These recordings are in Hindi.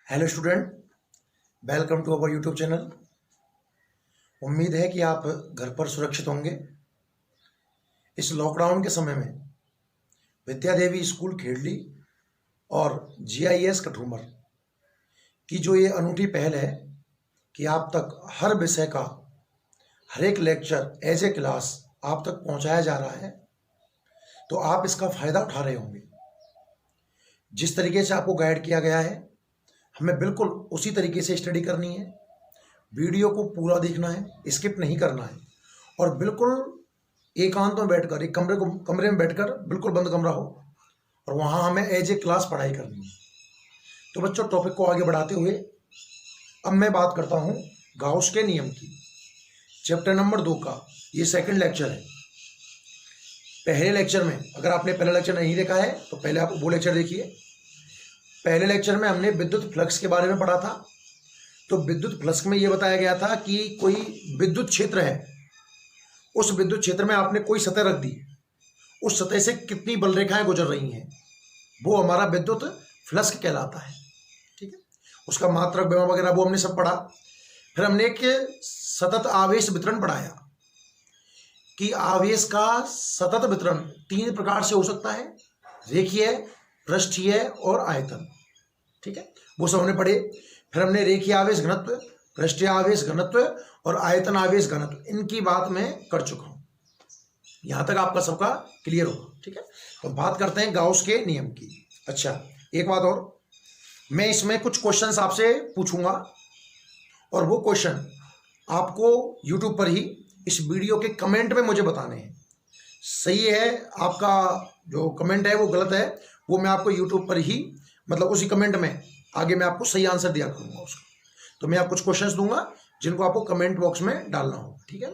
Hello student, welcome to our YouTube channel. उम्मीद है कि आप घर पर सुरक्षित होंगे। इस लॉकडाउन के समय में विद्या देवी स्कूल खेड़ली और जीआईएस कठूमर की जो ये अनूठी पहल है कि आप तक हर विषय का हर एक लेक्चर एज ए क्लास आप तक पहुंचाया जा रहा है, तो आप इसका फ़ायदा उठा रहे होंगे। जिस तरीके से आपको गाइड किया गया है, हमें बिल्कुल उसी तरीके से स्टडी करनी है। वीडियो को पूरा देखना है, स्किप नहीं करना है और बिल्कुल एकांत में बैठकर एक कमरे में बैठकर बिल्कुल बंद कमरा हो और वहाँ हमें एज ए क्लास पढ़ाई करनी है। तो बच्चों, टॉपिक को आगे बढ़ाते हुए अब मैं बात करता हूँ गाउस के नियम की। चैप्टर नंबर 2 का ये सेकंड लेक्चर है। पहले लेक्चर में, अगर आपने पहला लेक्चर नहीं देखा है तो पहले आप वो लेक्चर देखिए। पहले लेक्चर में हमने विद्युत फ्लक्स के बारे में पढ़ा था। तो विद्युत फ्लक्स में यह बताया गया था कि कोई विद्युत क्षेत्र है, उस विद्युत क्षेत्र में आपने कोई सतह रख दी, उस सतह से कितनी बल रेखाएं गुजर रही हैं, वो हमारा विद्युत फ्लक्स कहलाता है। ठीक है, उसका मात्रक विभव वगैरह वो हमने सब पढ़ा। फिर हमने एक सतत आवेश वितरण पढ़ाया कि आवेश का सतत वितरण 3 प्रकार से हो सकता है: रेखीय, पृष्ठीय और आयतन। ठीक है, वो सब हमने पढ़े। फिर हमने रेखीय आवेश घनत्व, पृष्ठीय आवेश घनत्व और आयतन आवेश घनत्व, इनकी बात मैं कर चुका हूं। यहां तक आपका सबका क्लियर होगा। ठीक है, तो बात करते हैं गाउस के नियम की। अच्छा, एक बात और, मैं इसमें कुछ क्वेश्चंस आपसे पूछूंगा और वो क्वेश्चन आपको यूट्यूब पर ही इस वीडियो के कमेंट में मुझे बताने हैं। सही है आपका जो कमेंट है वो गलत है, वो मैं आपको यूट्यूब पर ही, मतलब उसी कमेंट में आगे मैं आपको सही आंसर दिया करूंगा उसका। तो मैं आपको कुछ क्वेश्चंस दूंगा जिनको आपको कमेंट बॉक्स में डालना होगा। ठीक है,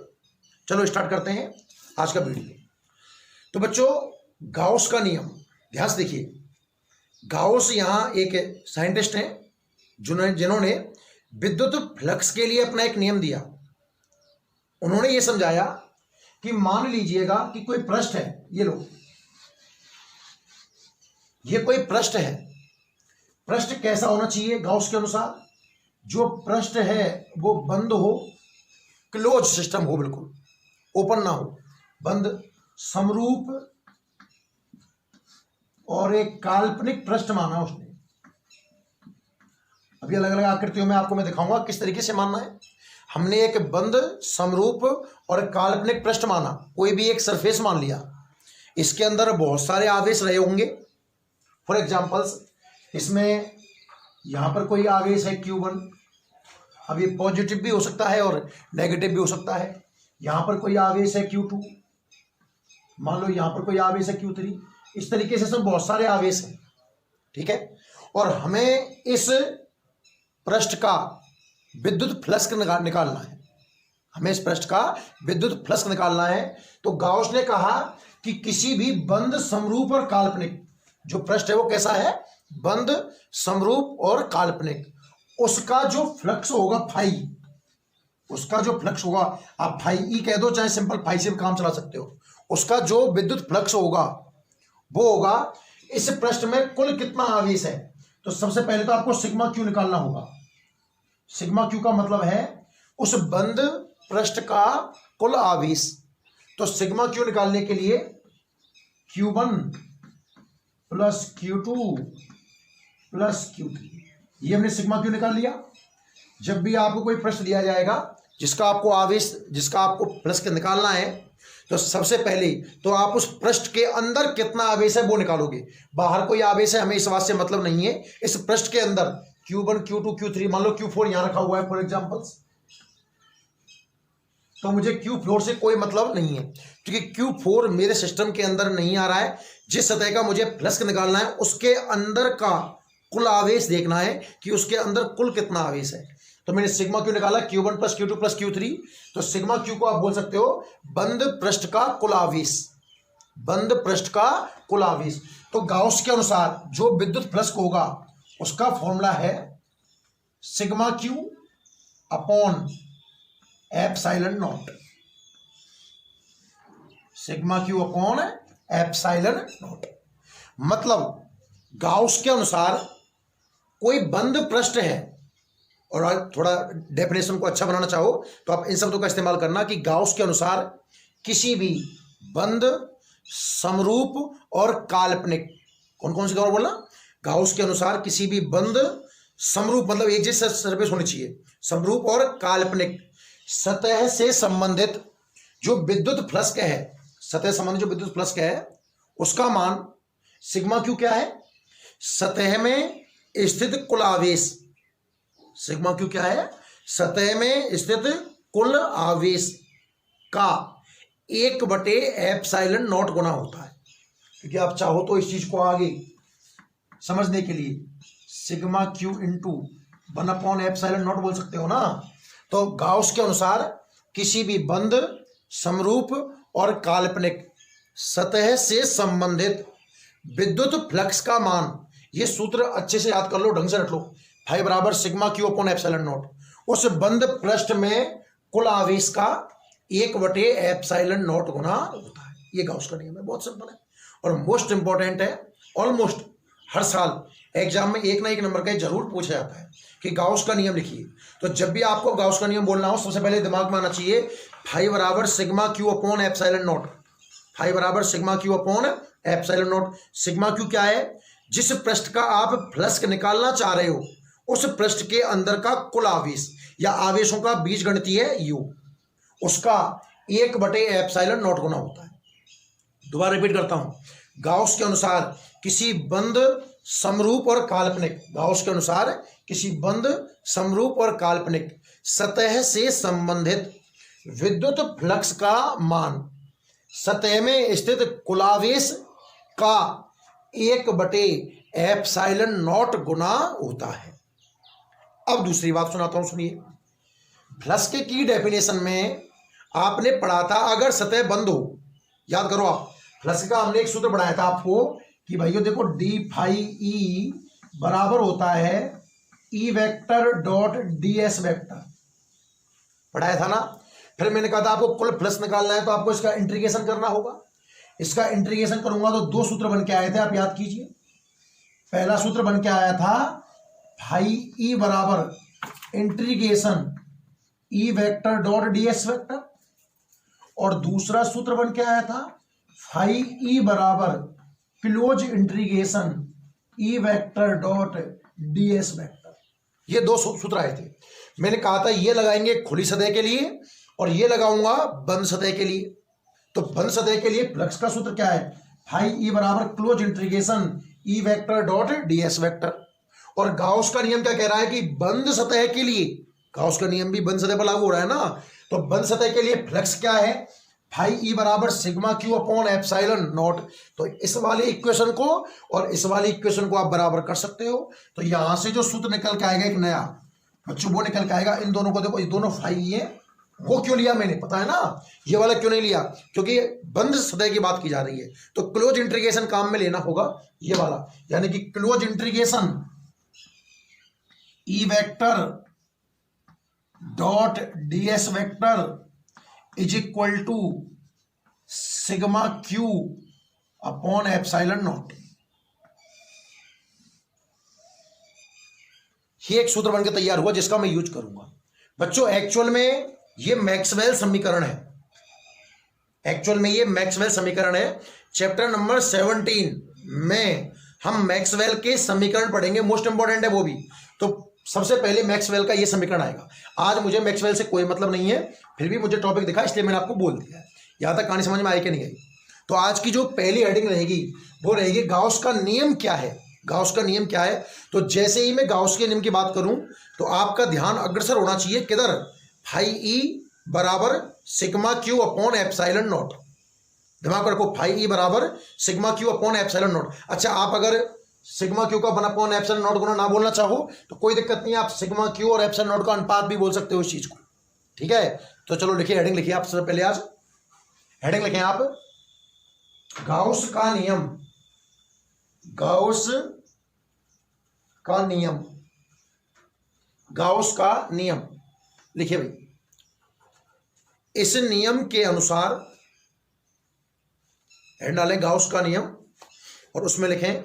चलो स्टार्ट करते हैं आज का वीडियो। तो बच्चों, गाउस का नियम ध्यान से देखिए। गाउस यहाँ एक साइंटिस्ट हैं जिन्होंने विद्युत फ्लक्स के लिए अपना एक नियम दिया। उन्होंने ये समझाया कि मान लीजिएगा कि कोई पृष्ठ है, ये लो, ये कोई पृष्ठ है। पृष्ठ कैसा होना चाहिए गाउस के अनुसार? जो पृष्ठ है वो बंद हो, क्लोज सिस्टम हो, बिल्कुल ओपन ना हो, बंद, समरूप और एक काल्पनिक पृष्ठ माना उसने। अभी अलग अलग आकृतियों में आपको मैं दिखाऊंगा किस तरीके से मानना है। हमने एक बंद, समरूप और काल्पनिक पृष्ठ माना, कोई भी एक सरफेस मान लिया। इसके अंदर बहुत सारे आवेश रहे होंगे। फॉर एग्जाम्पल्स, इसमें यहां पर कोई आवेश है Q1, अब ये पॉजिटिव भी हो सकता है और नेगेटिव भी हो सकता है। यहां पर कोई आवेश है Q2, मान लो यहां पर कोई आवेश है Q3। इस तरीके से सब बहुत सारे आवेश हैं। ठीक है, और हमें इस पृष्ठ का विद्युत फ्लक्स निकालना है। हमें इस पृष्ठ का विद्युत फ्लक्स निकालना है। तो गाउस ने कहा कि किसी भी बंद, समरूप और काल्पनिक, जो पृष्ठ है वो कैसा है? बंद, समरूप और काल्पनिक, उसका जो फ्लक्स होगा फाई, उसका जो फ्लक्स होगा, आप फाई ई कह दो, चाहे सिंपल फाई से भी काम चला सकते हो, उसका जो विद्युत फ्लक्स होगा वो होगा इस पृष्ठ में कुल कितना आवेश है। तो सबसे पहले तो आपको सिग्मा क्यू निकालना होगा। सिग्मा क्यू का मतलब है उस बंद पृष्ठ का कुल आवेश। तो सिग्मा क्यू निकालने के लिए Q1 plus Q2 plus Q3, ये हमने सिग्मा क्यू निकाल लिया। जब भी आपको कोई प्रश्न दिया जाएगा जिसका आपको आवेश, जिसका आपको प्लस के निकालना है, तो सबसे पहले तो आप उस पृष्ठ के अंदर कितना आवेश है वो निकालोगे। बाहर कोई आवेश है हमें इस बात से मतलब नहीं है। इस पृष्ठ के अंदर Q1, Q2, Q3, मान लो Q4 यहां रखा हुआ है फॉर एग्जाम्पल्स, तो मुझे Q4 से कोई मतलब नहीं है क्योंकि Q4 मेरे सिस्टम के अंदर नहीं आ रहा है। जिस सतह का मुझे फ्लक्स निकालना है उसके अंदर का कुल आवेश देखना है कि उसके अंदर कुल कितना आवेश है। तो मैंने सिग्मा क्यू निकाला, Q1 plus Q2 plus Q3। तो सिग्मा क्यू को आप बोल सकते हो बंद पृष्ठ का कुल आवेश, बंद पृष्ठ का कुल आवेश। तो गाउस के अनुसार जो विद्युत फ्लक्स होगा उसका फॉर्मूला है sigma Q upon epsilon naught, sigma Q upon epsilon not. मतलब गाउस के अनुसार कोई बंद पृष्ठ है, और आज थोड़ा डेफिनेशन को अच्छा बनाना चाहो तो आप इन शब्दों का इस्तेमाल करना कि गाउस के अनुसार किसी भी बंद, समरूप और काल्पनिक, कौन कौन सी खबर बोलना, गाउस के अनुसार किसी भी बंद, समरूप मतलब एक जैसा सरफेस होनी चाहिए, समरूप और काल्पनिक सतह से संबंधित जो विद्युत फ्लक्स है, सतह से संबंधित जो विद्युत फ्लक्स है उसका मान सिग्मा क्यू क्या है, सतह में स्थित कुल आवेश, सिग्मा क्यू क्या है, सतह में स्थित कुल आवेश का 1/ε0 गुना होता है। क्योंकि आप चाहो तो इस चीज को आगे समझने के लिए सिग्मा क्यू इंटू 1/ε0 बोल सकते हो ना। तो गाउस के अनुसार किसी भी बंद, समरूप और काल्पनिक सतह से संबंधित विद्युत फ्लक्स का मान, ये सूत्र अच्छे से याद कर लो, ढंग से रख लो, फाई बराबर sigma Q upon epsilon not. उस बंद पृष्ठ में कुल आवेश का 1/ε0 गुना होता है। ये गाउस का नियम है, बहुत सिंपल है और मोस्ट इंपॉर्टेंट है। ऑलमोस्ट हर साल एग्जाम में एक ना एक नंबर का जरूर पूछा जाता है कि गाउस का नियम लिखिए। तो जब भी आपको गाउस का नियम बोलना हो सबसे पहले दिमाग में आना चाहिए फाई बराबर sigma Q upon epsilon naught, phi बराबर sigma Q upon epsilon naught. Sigma Q क्या है, जिस पृष्ठ का आप फ्लक्स निकालना चाह रहे हो उस पृष्ठ के अंदर का कुल आवेश या आवेशों का बीजगणितीय योग, उसका 1/ε0 गुना होता है। दोबारा रिपीट करता हूं, गाउस के अनुसार किसी बंद, समरूप और काल्पनिक, गाउस के अनुसार किसी बंद, समरूप और काल्पनिक सतह से संबंधित विद्युत फ्लक्स का मान सतह में स्थित कुलावेश का 1/ε0 गुना होता है। अब दूसरी बात सुनाता हूं, सुनिए। फ्लक्स के की डेफिनेशन में आपने पढ़ा था अगर सतह बंद हो, याद करो आप, फ्लक्स का हमने एक सूत्र पढ़ाया था आपको कि भाइयों देखो डी फाई ई बराबर होता है ई vector dot D S vector, पढ़ाया था ना। फिर मैंने कहा था आपको कुल फ्लक्स निकालना है तो आपको इसका इंटीग्रेशन करना होगा। इसका इंटीग्रेशन करूंगा तो दो सूत्र बन के आए थे, आप याद कीजिए। पहला सूत्र बन के आया था फाई ई बराबर integration E vector dot D S vector, और दूसरा सूत्र बन के आया था फाई ई बराबर close integration E vector dot D S vector. ये दो सूत्र आए थे। मैंने कहा था ये लगाएंगे खुली सतह के लिए और ये लगाऊंगा बंद सतह के लिए। तो बंद सतह के लिए फ्लक्स का सूत्र क्या है, फाई ई बराबर close integration E vector dot D S vector. और गाउस का नियम क्या कह रहा है कि बंद सतह के लिए, गाउस का नियम भी बंद सतह पर लागू हो रहा है ना, तो बंद सतह के लिए फ्लक्स क्या है, फाई ई बराबर sigma Q upon epsilon naught. तो इस वाले इक्वेशन को और इस वाले इक्वेशन को आप बराबर कर सकते हो। तो यहां से जो सूत्र निकल के आएगा एक नया बच्चों, वो निकल के आएगा। इन दोनों को देखो, ये दोनों फाई है, वो क्यों लिया मैंने पता है ना, ये वाला क्यों नहीं लिया, क्योंकि बंद सतह की बात की जा रही है। तो क्लोज इंटीग्रेशन काम में लेना होगा ये वाला, यानी कि close integration E vector dot D S vector is equal to sigma Q upon epsilon naught. ये एक सूत्र बनकर तैयार हुआ जिसका मैं यूज करूंगा। बच्चों एक्चुअल में ये मैक्सवेल समीकरण है, एक्चुअल में ये मैक्सवेल समीकरण है। चैप्टर नंबर 17 में हम मैक्सवेल के समीकरण पढ़ेंगे, मोस्ट इंपॉर्टेंट है वो भी। तो सबसे पहले मैक्सवेल का ये समीकरण आएगा। आज मुझे मैक्सवेल से कोई मतलब नहीं है, फिर भी मुझे टॉपिक दिखा इसलिए मैंने आपको बोल दिया है। यहां तक कहानी समझ में आई कि नहीं आई। तो आज की जो पहली हेडिंग रहेगी वो रहेगी गाउस का नियम क्या है। गाउस का नियम क्या है, तो जैसे ही मैं गाउस के नियम की बात करूं तो आपका ध्यान अग्रसर होना चाहिए किधर, फाई ई बराबर sigma Q upon epsilon not. दिमाग रखो, फाई ई बराबर sigma Q upon epsilon not. अच्छा, आप अगर सिग्मा क्यू का 1 एप्सिलॉन नॉट गुना ना बोलना चाहो तो कोई दिक्कत नहीं है, आप सिग्मा क्यू और एप्सिलॉन नॉट का अनुपात भी बोल सकते हो इस चीज को, ठीक है। तो चलो लिखिए, हेडिंग लिखिए आप सबसे पहले, आज हेडिंग लिखें आप गाउस का नियम, गाउस का नियम, गाउस का नियम लिखिए भाई। इस नियम के अनुसार, हेड डालें गाउस का नियम और उसमें लिखें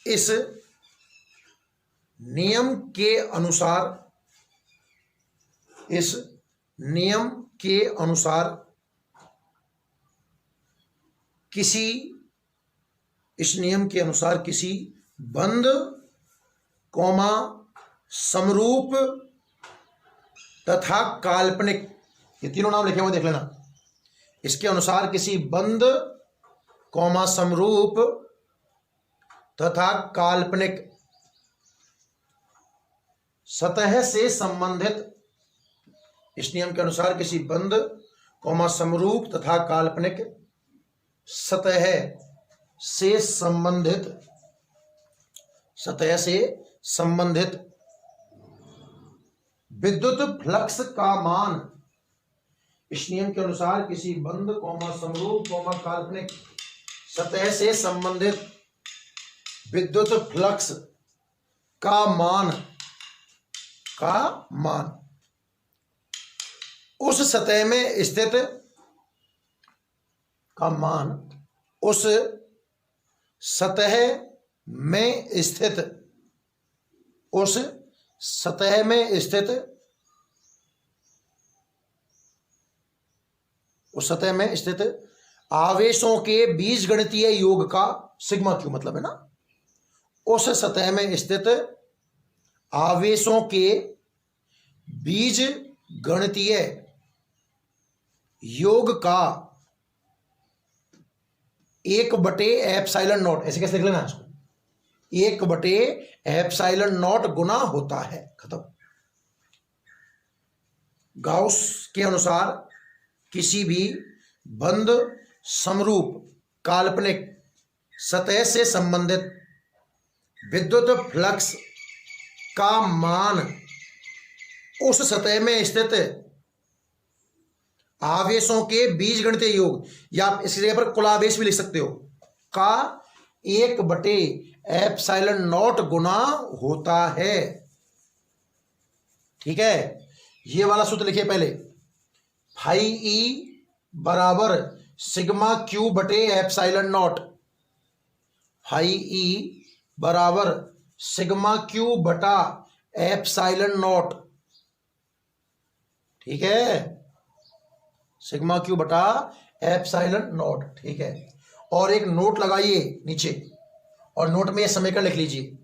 इस नियम के अनुसार, इस नियम के अनुसार किसी, इस नियम के अनुसार किसी बंद कॉमा समरूप तथा काल्पनिक, ये तीनों नाम लिखे हुए देख लेना, इसके अनुसार किसी बंद कॉमा समरूप तथा काल्पनिक सतह से संबंधित, इस नियम के अनुसार किसी बंद कॉमा समरूप तथा काल्पनिक सतह से संबंधित, सतह से संबंधित विद्युत फ्लक्स का मान, इस नियम के अनुसार किसी बंद कॉमा समरूप कॉमा काल्पनिक सतह से संबंधित विद्युत फ्लक्स का मान, उस सतह में स्थित, का मान उस सतह में स्थित, उस सतह में स्थित, उस सतह में स्थित आवेशों के बीजगणितीय योग का, सिग्मा क्यू मतलब है ना, उस सतह में स्थित आवेशों के बीज गणितीय योग का 1/ε0, ऐसे कैसे लिख लेना इसको, 1/ε0 गुना होता है, खत्म। गाउस के अनुसार किसी भी बंद समरूप काल्पनिक सतह से संबंधित विद्युत फ्लक्स का मान उस सतह में स्थित आवेशों के बीजगणितीय योग, या आप इसकी जगह पर कुलावेश भी लिख सकते हो, का 1/ε0 गुना होता है। ठीक है, ये वाला सूत्र लिखिए पहले, फाई ई बराबर सिग्मा क्यू बटे ε0, फाई ई बराबर सिग्मा क्यू बटा ε0, ठीक है, सिग्मा क्यू बटा ε0, ठीक है। और एक नोट लगाइए नीचे, और नोट में ये समीकरण लिख लीजिए,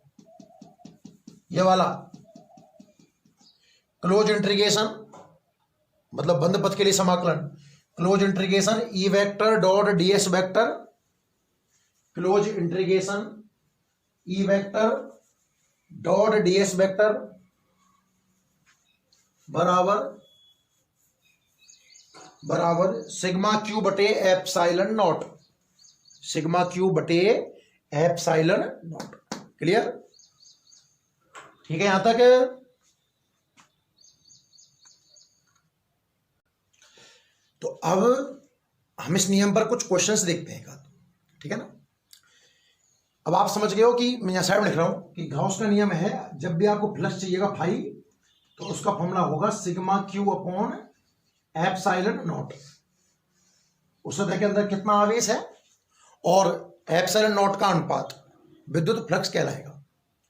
ये वाला क्लोज इंटीग्रेशन मतलब बंद पथ के लिए समाकलन, close integration E vector dot DS vector, close integration E vector dot DS vector बराबर सिग्मा क्यू बटे ε0, सिग्मा क्यू बटे ε0। क्लियर, ठीक है यहां तक। तो अब हम इस नियम पर कुछ क्वेश्चंस देखते हैं, ठीक है ना। अब आप समझ गए हो कि मैं यहां साइड में लिख रहा हूं कि गाउस का नियम है, जब भी आपको फ्लक्स चाहिएगा फाई, तो उसका फॉर्मूला होगा सिग्मा क्यू अपॉन ε0। उस सतह के अंदर कितना आवेश है और ε0 का अनुपात विद्युत फ्लक्स कहलाएगा।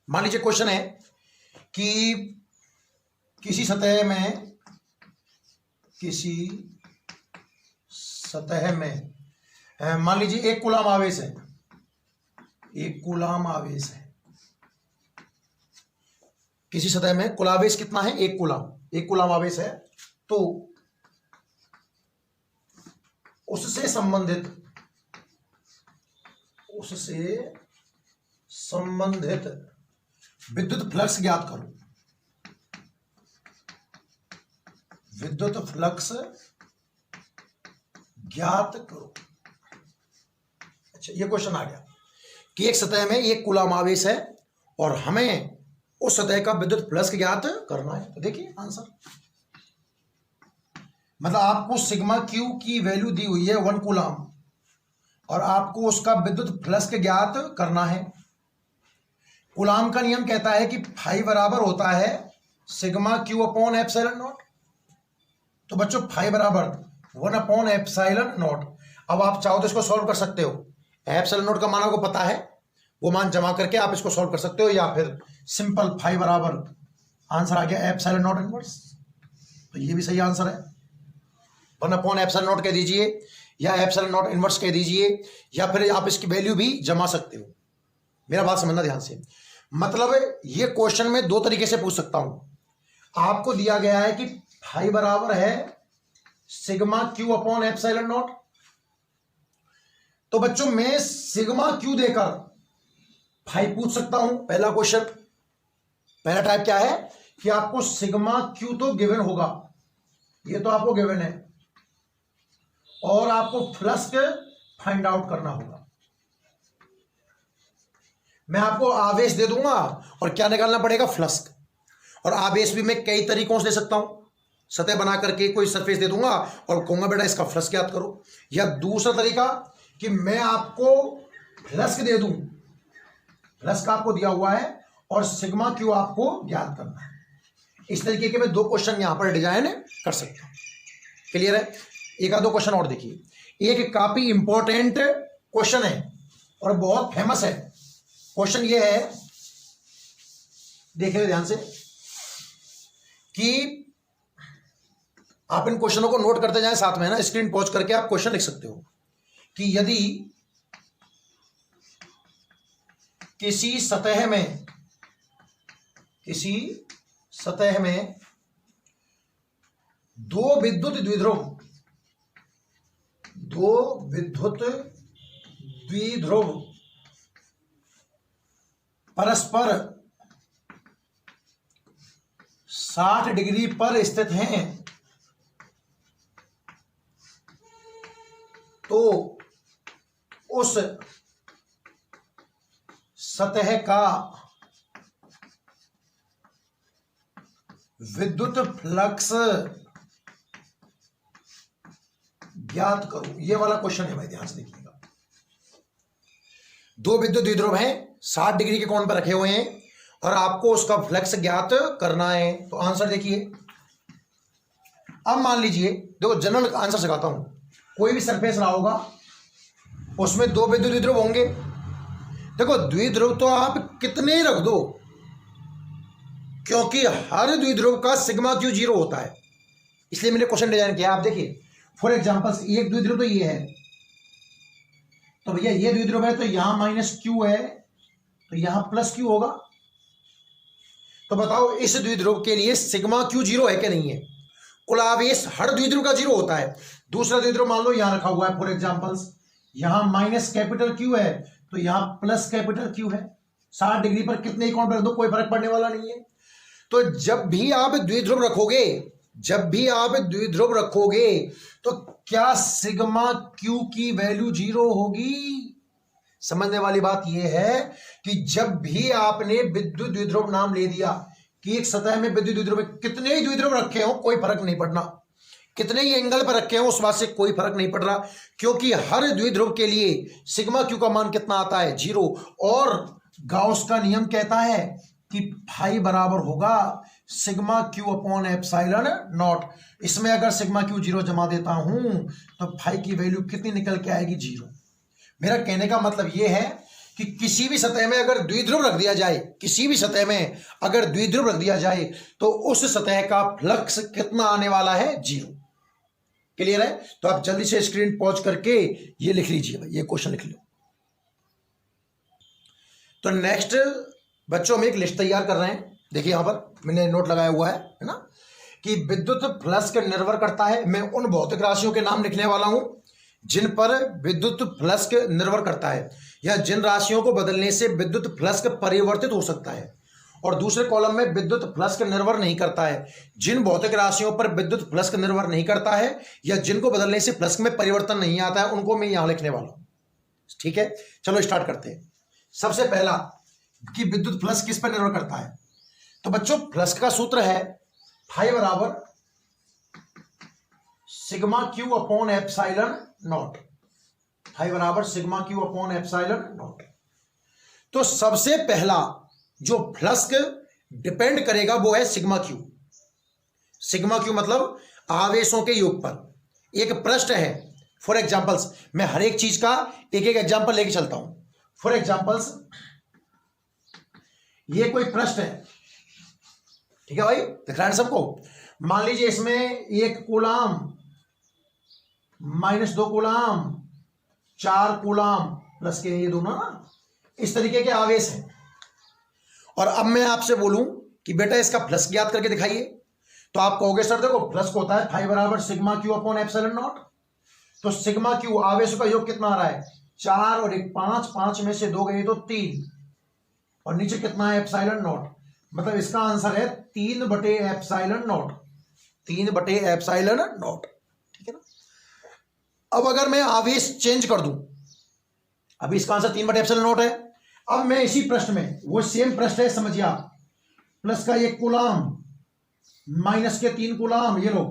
मान लीजिए क्वेश्चन है कि किसी सतह में मान लीजिए 1 कूलाम आवेश है, 1 कूलाम आवेश है किसी सतह में, कुलावेश कितना है 1 कूलाम, 1 कूलाम आवेश है, तो उससे संबंधित विद्युत फ्लक्स ज्ञात करो, विद्युत फ्लक्स ज्ञात करो। अच्छा, ये क्वेश्चन आ गया कि एक सतह में 1 कूलाम आवेश है और हमें उस सतह का विद्युत फ्लक्स ज्ञात करना है। तो देखिए आंसर, मतलब आपको सिग्मा क्यू की वैल्यू दी हुई है 1 कूलाम और आपको उसका विद्युत फ्लक्स ज्ञात करना है। कूलाम का नियम कहता है कि फाई बराबर होता है सिग्मा क्यू अपॉन ε0। तो बच्चों फाई बराबर 1 अपॉन ε0। अब आप चाहो तो इसको सॉल्व कर सकते हो, ε0 का मान आपको पता है वो मान जमा करके आप इसको सॉल्व कर सकते हो, या फिर सिंपल फाई बराबर आंसर आ गया एप्सिलॉन नॉट इनवर्स, तो ये भी सही आंसर है। 1 एप्सिलॉन नॉट कह दीजिए या एप्सिलॉन नॉट इनवर्स कह दीजिए, या फिर आप इसकी वैल्यू भी जमा सकते हो। मेरा बात समझना ध्यान से, मतलब ये क्वेश्चन में दो तरीके से पूछ सकता हूं। आपको दिया गया है कि फाई बराबर है sigma Q upon epsilon naught, तो बच्चों मैं सिग्मा क्यू देकर फाई पूछ सकता हूं। पहला क्वेश्चन, पहला टाइप क्या है कि आपको सिग्मा क्यू तो गिवन होगा, ये तो आपको गिवन है, और आपको फ्लक्स फाइंड आउट करना होगा। मैं आपको आवेश दे दूंगा और क्या निकालना पड़ेगा, फ्लक्स। और आवेश भी मैं कई तरीकों से दे सकता हूं, सतह बना करके कोई सरफेस दे दूंगा और कहूंगा बेटा इसका फ्लक्स ज्ञात करो। या दूसरा तरीका कि मैं आपको फ्लक्स दे दूं, फ्लक्स का आपको दिया हुआ है और सिग्मा क्यू आपको ज्ञात करना है। इस तरीके के मैं दो क्वेश्चन यहां पर डिजाइन कर सकता हूं। क्लियर है? एक आधो क्वेश्चन और देखिए। एक काफी इंपॉर्टेंट क्वेश्चन है और बहुत फेमस है। क्वेश्चन ये है, देखिए ध्यान से, कि आप इन क्वेश्चनों को नोट करते जाएं साथ में, ना स्क्रीन पॉज करके आप क्वेश्चन लिख सकते हो कि यदि किसी सतह में दो विद्युत द्विध्रुव परस्पर 60 डिग्री पर स्थित हैं, तो उस सतह का विद्युत फ्लक्स ज्ञात करो। ये वाला क्वेश्चन है भाई, ध्यान से देखिएगा। दो विद्युत द्विध्रुव हैं, 60 डिग्री के कोण पर रखे हुए हैं और आपको उसका फ्लक्स ज्ञात करना है। तो आंसर देखिए। अब मान लीजिए, देखो जनरल आंसर सिखाता हूं, कोई भी सरफेस रहा होगा, उसमें दो विद्युत द्विध्रुव होंगे। देखो द्विध्रुव तो आप कितने ही रख दो, क्योंकि हर द्विध्रुव का सिग्मा क्यू 0 होता है, इसलिए मैंने क्वेश्चन डिजाइन किया। आप देखिए फॉर एग्जांपल, एक द्विध्रुव तो ये है, तो भैया ये द्विध्रुव है तो यहां माइनस क्यू है, तो यहां प्लस क्यू होगा। तो बताओ इस द्विध्रुव के लिए सिग्मा क्यू 0 है कि नहीं है? कुल आवेश हर द्विध्रुव का 0 होता है। दूसरा द्विध्रुव मान लो यहां रखा हुआ है, फॉर एग्जांपल यहां माइनस कैपिटल क्यू है तो यहां प्लस कैपिटल क्यू है। 60 डिग्री पर कितने ही कोण पर रख दो, कोई फर्क पड़ने वाला नहीं है। तो जब भी आप द्विध्रुव रखोगे तो क्या सिग्मा क्यू की वैल्यू 0 होगी? समझने वाली बात यह है कि जब भी आपने विद्युत द्विध्रुव नाम ले दिया कि एक सतह में विद्युत द्विध्रुव कितने ही द्विध्रुव रखे हो कोई फर्क नहीं पड़ना, कितने ही एंगल पर रखे हो उस बात से कोई फर्क नहीं पड़ रहा, क्योंकि हर द्विध्रुव के लिए सिग्मा क्यू का मान कितना आता है, 0। और गाउस का नियम कहता है कि फाई बराबर होगा sigma Q upon epsilon not. इसमें अगर सिग्मा क्यू 0 जमा देता हूं तो फाई की वैल्यू कितनी निकल के आएगी, 0। मेरा कहने का मतलब यह है कि किसी भी सतह में अगर द्विध्रुव रख दिया जाए, तो उस सतह का फ्लक्स कितना आने वाला है, 0। क्लियर है? तो आप जल्दी से स्क्रीन पॉज करके ये लिख लीजिए भाई, ये क्वेश्चन लिख लो। तो नेक्स्ट बच्चों हम एक लिस्ट तैयार कर रहे हैं। देखिए यहां पर मैंने नोट लगाया हुआ है ना, कि विद्युत फ्लक्स का निर्भर करता है। मैं उन भौतिक राशियों के नाम लिखने वाला हूं जिन पर विद्युत फ्लक्स निर्भर करता है, या जिन राशियों को बदलने से विद्युत फ्लक्स परिवर्तित हो सकता है। और दूसरे कॉलम में विद्युत फ्लक्स निर्भर नहीं करता है, जिन भौतिक राशियों पर विद्युत फ्लक्स निर्भर नहीं करता है या जिनको बदलने से फ्लक्स में परिवर्तन नहीं आता है, उनको मैं यहां लिखने वाला हूं। ठीक है, चलो स्टार्ट करते हैं। सबसे पहला कि विद्युत फ्लक्स किस पर निर्भर करता है, तो बच्चों फ्लक्स का सूत्र है फाई बराबर sigma Q upon epsilon naught. Phi बराबर sigma Q upon epsilon naught. तो सबसे पहला जो फ्लक्स डिपेंड करेगा वो है सिग्मा क्यू। सिग्मा क्यू मतलब आवेशों के योग पर। एक पृष्ठ है, फॉर एग्जांपल्स मैं हर एक चीज का एक एक एग्जांपल लेके चलता हूं। फॉर एग्जांपल्स ये कोई पृष्ठ है, ठीक है भाई, दिख रहा है सबको। मान लीजिए इसमें 1 कूलाम -2 कूलाम 4 कूलाम प्लस के ये दोनों ना इस तरीके के आवेश हैं। और अब मैं आपसे बोलूं कि बेटा इसका फ्लक्स ज्ञात करके दिखाइए, तो आप कहोगे सर देखो फ्लक्स होता है फाई बराबर sigma Q upon epsilon naught. तो सिग्मा क्यू आवेशों का योग कितना आ रहा है 4 और 1 5, 5 में से 2 गए तो 3, और नीचे कितना है एप्सिलॉन नॉट, मतलब इसका आंसर है 3/एप्सिलॉन नॉट, 3/एप्सिलॉन नॉट, ठीक है ना। अब अगर मैं आवेश चेंज कर दूं, अभी इसका आंसर 3/एप्सिलॉन नॉट है। अब मैं इसी प्रश्न में, वो सेम प्रश्न है समझिए आप, प्लस का 1 कूलाम माइनस के 3 कूलाम ये लो,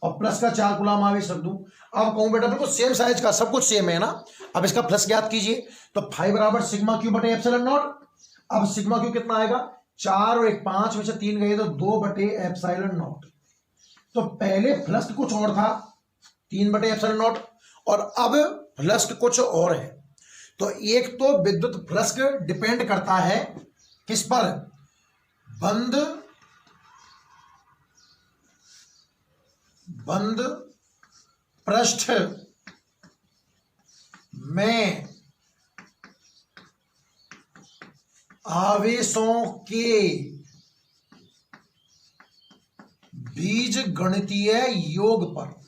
और प्लस का 4 कूलाम आवेश रख दूं। अब कहूं बेटा बिल्कुल सेम साइज का, सब कुछ सेम है ना। अब इसका फ्लक्स ज्ञात कीजिए, तो फाई बराबर सिग्मा क्यू बटे एप्सिलॉन नॉट। अब सिग्मा क्यू कितना आएगा 4 और 1 5 में से 3 गए तो 2/एप्सिलॉन नॉट। तो पहले फ्लक्स कुछ और था 3/एप्सिलॉन नॉट, और अब फ्लक्स कुछ और है। तो एक तो विद्युत फ्लक्स डिपेंड करता है किस पर, बंद पृष्ठ में आवेशों के बीज गणितीय योग पर।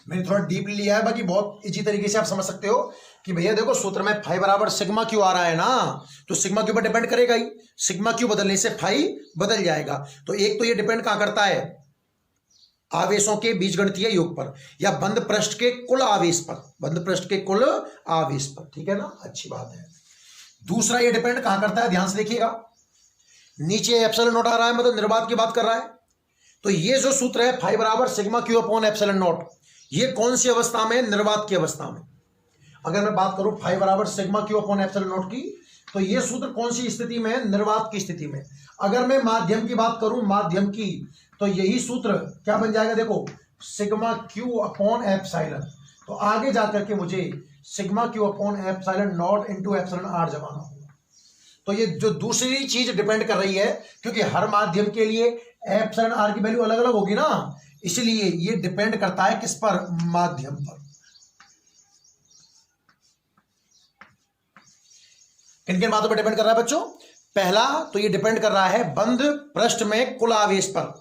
मैंने थोड़ा डीपली लिया है, बाकी बहुत इजी तरीके से आप समझ सकते हो कि भैया देखो सूत्र में फाई बराबर सिग्मा क्यू आ रहा है ना, तो सिग्मा क्यू पर डिपेंड करेगा ही, सिग्मा क्यू बदलने से फाई बदल जाएगा। तो एक तो ये डिपेंड कहां करता है आवेशों के बीजगणितीय योग पर, या बंद पृष्ठ के कुल आवेश पर, बंद पृष्ठ के कुल आवेश पर, ठीक है ना, अच्छी बात है। दूसरा ये डिपेंड कहां करता है, ध्यान से देखिएगा, नीचे एप्सिलॉन नॉट आ रहा है, मतलब निर्वात की बात कर रहा है। तो ये जो सूत्र है फाई बराबर sigma Q upon epsilon naught, ये कौन सी अवस्था में, निर्वात की अवस्था में। अगर मैं बात करूं फाई बराबर sigma Q upon epsilon not की, तो ये सूत्र कौन सी स्थिति में है, निर्वात की स्थिति में। अगर मैं माध्यम की बात करूं, माध्यम की, तो यही सूत्र क्या बन जाएगा देखो, सिग्मा क्यू अपॉन एप्सिलॉन। तो आगे जाकर के मुझे sigma Q upon epsilon naught into epsilon R जमाना होगा। तो ये जो दूसरी चीज डिपेंड कर रही है, क्योंकि हर माध्यम के लिए एप्सिलॉन आर की वैल्यू अलग अलग होगी ना, इसलिए ये डिपेंड करता है किस पर, माध्यम पर। किन किन बातों पर डिपेंड कर रहा है बच्चों, पहला तो ये डिपेंड कर रहा है बंद पृष्ठ में कुल आवेश पर,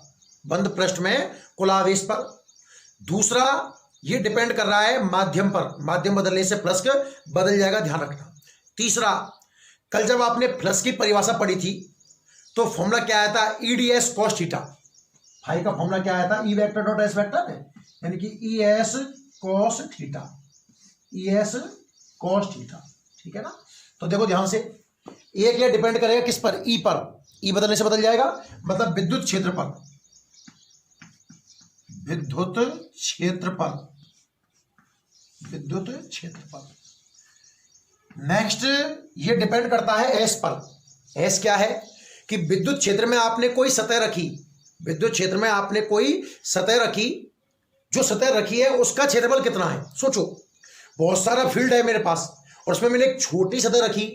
बंद पृष्ठ में कुल आवेश पर। दूसरा ये डिपेंड कर रहा है माध्यम पर, माध्यम बदलने से फ्लक्स बदल जाएगा, ध्यान रखना। तीसरा, कल जब आपने फ्लक्स की परिभाषा पढ़ी थी तो फॉर्मूला क्या आया था, ईडीएस कॉस थीटा। फाई का फॉर्मूला क्या आया था, ई वेक्टर डॉट एस वेक्टर है, यानी कि E S cos theta, E S cos theta, ठीक है ना। तो देखो ध्यान से, एक ये डिपेंड करेगा किस पर, ई पर, ई बदलने से बदल जाएगा, मतलब विद्युत क्षेत्र पर, विद्युत क्षेत्र पर, विद्युत क्षेत्र पर। नेक्स्ट ये डिपेंड करता है एस पर। एस क्या है कि विद्युत क्षेत्र में आपने कोई सतह रखी, विद्युत क्षेत्र में आपने कोई सतह रखी, जो सतह रखी है उसका क्षेत्रफल कितना है। सोचो बहुत सारा फील्ड है मेरे पास, और उसमें मैंने एक छोटी सतह रखी,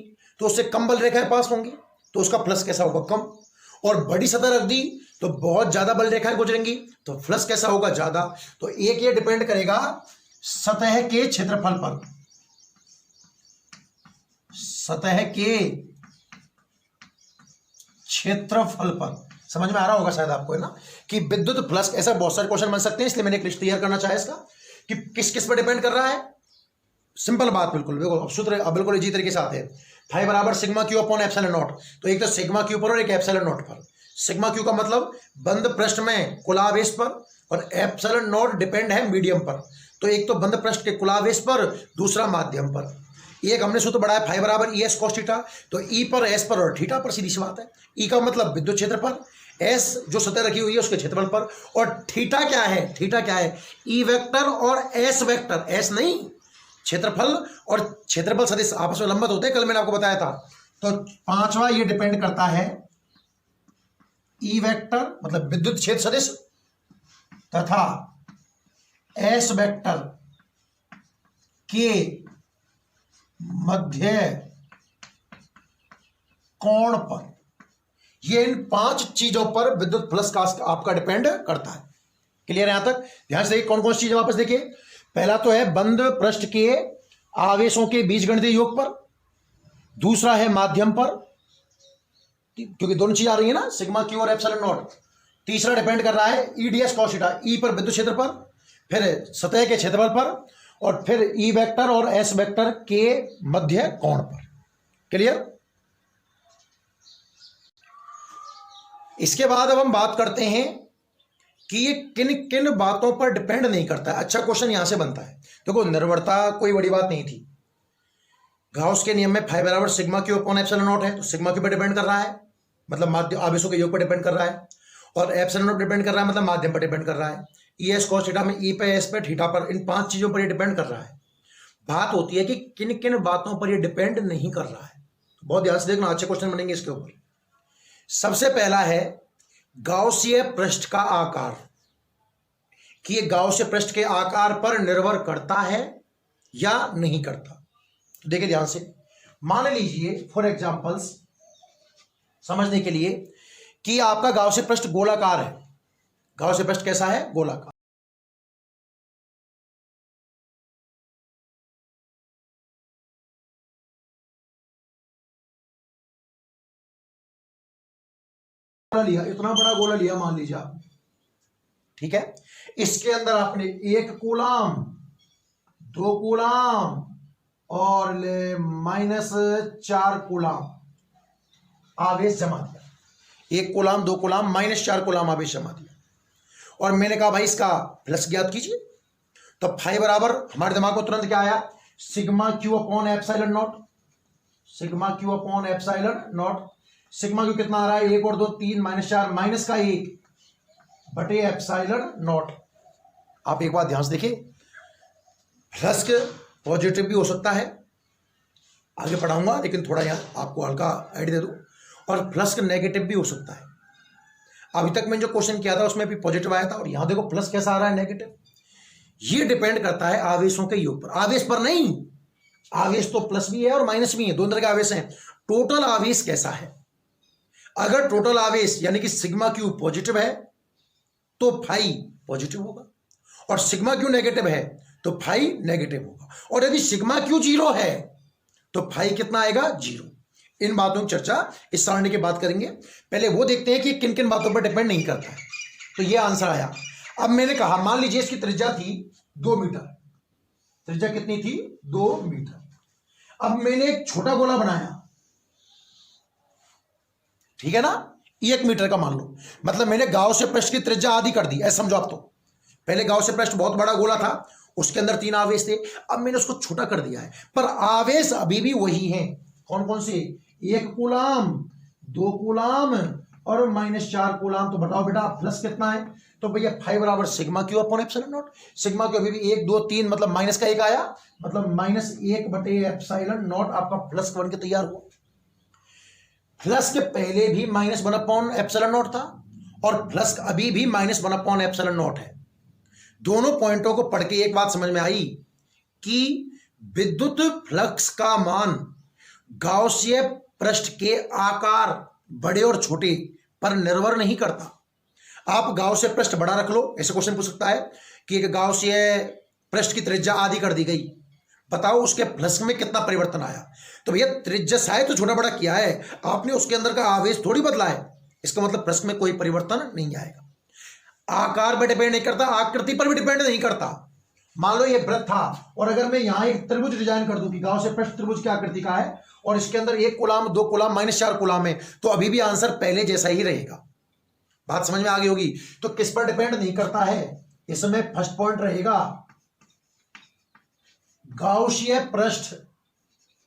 तो उससे कम बल रेखाएं पास होंगी, तो उसका फ्लक्स कैसा होगा, कम। और बड़ी सतह रख दी तो बहुत ज्यादा बल रेखाएं गुजरेंगी, तो फ्लक्स कैसा होगा, ज्यादा। तो एक ये डिपेंड करेगा सतह के क्षेत्रफल पर, सतह के क्षेत्रफल पर। समझ में आ रहा होगा शायद आपको, है ना, कि विद्युत फ्लक्स, ऐसा बहुत सारे क्वेश्चन बन सकते हैं, इसलिए मैंने एक लिस्ट तैयार करना चाहा इसका कि किस किस पर डिपेंड कर रहा है। सिंपल बात, बिल्कुल देखो सूत्र बिल्कुल इजी तरीके से आते हैं। फाई बराबर sigma Q upon epsilon naught, तो एक तो सिग्मा क्यू पर और एक एप्सिलॉन नॉट पर। सिग्मा क्यू का मतलब बंद पृष्ठ में कुल आवेश पर, और एप्सिलॉन नॉट डिपेंड है मीडियम पर। तो एक तो बंद पृष्ठ के कुल आवेश पर, दूसरा माध्यम पर। एक हमने सूत्र बढ़ाया फाई बराबर ई एस कॉस थीटा, तो ई पर, एस पर और थीटा पर, सीधी सी बात है। ई का मतलब विद्युत क्षेत्र पर, एस जो सतह रखी हुई है उसके क्षेत्रफल पर, और थीटा क्या है, थीटा क्या है, ई वेक्टर और एस वेक्टर, एस नहीं, क्षेत्रफल और क्षेत्रफल सदिश आपस में लंबवत होते हैं, कल मैंने आपको बताया था। तो पांचवा ये डिपेंड करता है ई वेक्टर मतलब विद्युत क्षेत्र सदिश तथा एस वेक्टर के मध्य कोण पर, ये इन 5 चीजों पर विद्युत फ्लक्स का आपका डिपेंड करता है। क्लियर है यहां तक? ध्यान से देखिए कौन कौन सी चीजें वापस देखिए। पहला तो है बंद पृष्ठ के आवेशों के बीजगणितीय योग पर, दूसरा है माध्यम पर, क्योंकि दोनों चीज आ रही है ना, सिग्मा क्यू और एप्सिलॉन नॉट। तीसरा डिपेंड कर रहा है ईडीएस कॉस थीटा, ई पर विद्युत क्षेत्र पर, फिर सतह के क्षेत्रफल पर, और फिर ई वेक्टर और एस वेक्टर के मध्य कोण पर। क्लियर? इसके बाद अब हम बात करते हैं कि ये किन किन बातों पर डिपेंड नहीं करता है। अच्छा क्वेश्चन यहां से बनता है। देखो निर्भरता कोई बड़ी बात नहीं थी। गाउस के नियम में फाई बराबर sigma Q upon epsilon not है, तो सिग्मा क्यू पर डिपेंड कर रहा है, मतलब माध्यम आवेशों के योग पर डिपेंड कर रहा है, और एप्सिलॉन नॉट डिपेंड कर रहा है, मतलब माध्यम पर डिपेंड कर रहा है। ई एस कॉस थीटा में ई पे एस पे थीटा पर, इन 5 चीजों पर ये डिपेंड कर रहा है। बात होती है कि किन किन बातों पर ये डिपेंड नहीं कर रहा है। तो बहुत ध्यान से देखना, अच्छे क्वेश्चन बनेंगे इसके ऊपर। सबसे पहला है गाउसीय पृष्ठ का आकार, कि ये गाउसीय पृष्ठ के आकार पर निर्भर करता है या नहीं करता। तो देखिए ध्यान से, मान लीजिए फॉर एग्जांपल्स समझने के लिए कि आपका गाउसीय पृष्ठ गोलाकार है। गाउसीय पृष्ठ कैसा है? गोलाकार। लिया, इतना बड़ा गोला लिया मान लीजिए आप, ठीक है। इसके अंदर आपने 1 कूलाम, 2 कूलाम और -4 कूलाम आवेश जमा दिया। 1 कूलाम, 2 कूलाम, -4 कूलाम आवेश जमा दिया। और मैंने कहा भाई इसका फ्लक्स ज्ञात कीजिए। तो फाई बराबर हमारे दिमाग को तुरंत क्या आया? Sigma Q upon epsilon naught. Sigma Q upon epsilon naught. Sigma Q कितना आ रहा है? 1 और 2 3, -4, माइनस का 1 बटे एप्सिलॉन नॉट। आप एक बात ध्यान से देखिए, फ्लक्स पॉजिटिव भी हो सकता है, आगे पढ़ाऊंगा, लेकिन थोड़ा यहां आपको हल्का आइडिया दे दूं, और फ्लक्स नेगेटिव भी हो सकता है। अभी तक मैंने जो क्वेश्चन किया था उसमें भी पॉजिटिव आया था, और यहां देखो प्लस कैसा आ रहा है? नेगेटिव। ये डिपेंड करता है आवेशों के योग पर, आवेश पर नहीं। आवेश तो प्लस भी है और माइनस भी है, दोनों तरह के आवेश हैं। टोटल आवेश कैसा है? अगर टोटल आवेश यानी कि सिग्मा क्यू पॉजिटिव है तो फाई पॉजिटिव होगा, और सिग्मा क्यू नेगेटिव है तो फाई नेगेटिव होगा। और यदि सिग्मा क्यू 0 है तो फाई कितना आएगा? 0। इन बातों की चर्चा इस सारणी के बाद करेंगे। पहले वो देखते हैं कि किन किन बातों पर डिपेंड नहीं करता है। तो ये आंसर आया। अब मैंने कहा मान लीजिए इसकी त्रिज्या थी 2 मीटर। त्रिज्या कितनी थी? 2 मीटर। अब मैंने एक छोटा गोला बनाया, ठीक है ना, 1 मीटर का मान लो, मतलब मैंने गाउसीय पृष्ठ की त्रिज्या आधी कर दी, ऐसा समझो आप। तो पहले गाउसीय पृष्ठ बहुत बड़ा गोला था, उसके अंदर 3 आवेश थे, अब मैंने उसको छोटा कर दिया है, पर आवेश अभी भी वही हैं। कौन कौन से? 1 कूलाम, 2 कूलाम और -4 कूलाम। तो बताओ बेटा फ्लक्स कितना है? तो भैया फाई बराबर sigma Q upon epsilon naught. Sigma Q अभी भी 1 2 3, मतलब माइनस का 1 आया, मतलब -1 बटे एप्सिलॉन नॉट आपका फ्लक्स बन के तैयार हुआ। फ्लक्स के पहले भी -1 अपॉन एप्सिलॉन नॉट था, और फ्लक्स अभी भी -1 अपॉन एप्सिलॉन नॉट है। दोनों पॉइंटों को पढ़ के एक बात समझ में आई कि विद्युत फ्लक्स का मान गाउसीय पृष्ठ के आकार बड़े और छोटे पर निर्भर नहीं करता। आप गाउसीय पृष्ठ बड़ा रख लो, ऐसे क्वेश्चन पूछ सकता है कि एक गाउसीय पृष्ठ की त्रिज्या आधी कर दी गई, बताओ उसके फ्लक्स में कितना परिवर्तन आया? तो भैया त्रिज्या शायद तो छोटा बड़ा किया है आपने, उसके अंदर का आवेश थोड़ी बदला है, इसका मतलब फ्लक्स में कोई परिवर्तन नहीं आएगा। आकार पर डिपेंड नहीं करता, आकृति पर भी डिपेंड नहीं करता। मान लो ये वृत्त था, और अगर मैं यहां एक त्रिभुज डिजाइन कर दूं कि गाउसीय पृष्ठ त्रिभुज की आकृति का है, और इसके अंदर 1 कूलाम, 2 कूलाम, -4 कूलाम है, तो अभी भी आंसर पहले जैसा ही रहेगा। बात समझ में आ गई होगी? तो किस पर डिपेंड नहीं करता है? इसमें फर्स्ट पॉइंट रहेगा गाउसीय पृष्ठ।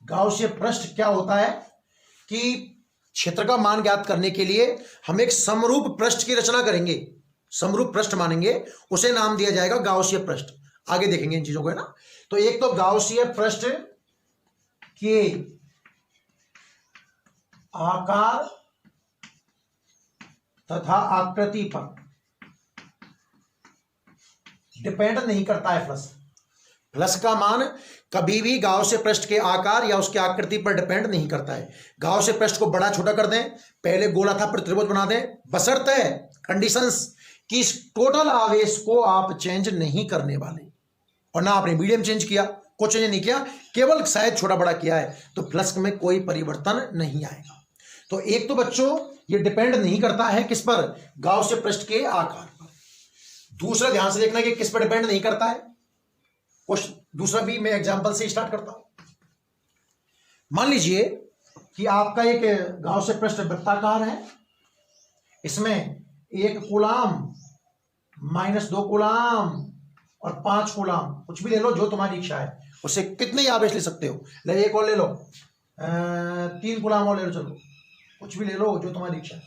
गाउसीय पृष्ठ क्या होता है कि क्षेत्र का मान ज्ञात करने के लिए हम एक समरूप पृष्ठ की रचना करेंगे, समरूप पृष्ठ मानेंगे, उसे नाम दिया जाएगा गाउसीय पृष्ठ। आगे देखेंगे इन चीजों को, है ना। तो एक तो गाउसीय पृष्ठ के आकार तथा आकृति पर डिपेंड नहीं करता है फ्लक्स। प्लस का मान कभी भी गाउस पृष्ठ के आकार या उसकी आकृति पर डिपेंड नहीं करता है। गाउस पृष्ठ को बड़ा छोटा कर दें, पहले गोला था फिर त्रिभुज बना दें, बशर्ते कंडीशंस कि इस टोटल आवेश को आप चेंज नहीं करने वाले, और ना आपने मीडियम चेंज किया, कुछ चेंज नहीं किया, केवल शायद छोटा बड़ा किया है, तो प्लस में कोई परिवर्तन नहीं आएगा। तो एक तो बच्चों ये डिपेंड नहीं करता है किस पर, गाउस पृष्ठ के आकार पर। दूसरा ध्यान से देखना कि किस पर डिपेंड नहीं करता है, कुछ दूसरा भी मैं एग्जांपल से स्टार्ट करता हूं। मान लीजिए कि आपका एक गाउस पृष्ठ वृत्ताकार है, इसमें 1 कूलाम -2 कूलाम और 5 कूलाम, कुछ भी ले लो जो तुम्हारी इच्छा है, उससे कितने ही आवेश ले सकते हो, ले एक और ले लो, 3 कूलाम और ले लो, चलो कुछ भी ले लो जो तुम्हारी इच्छा है,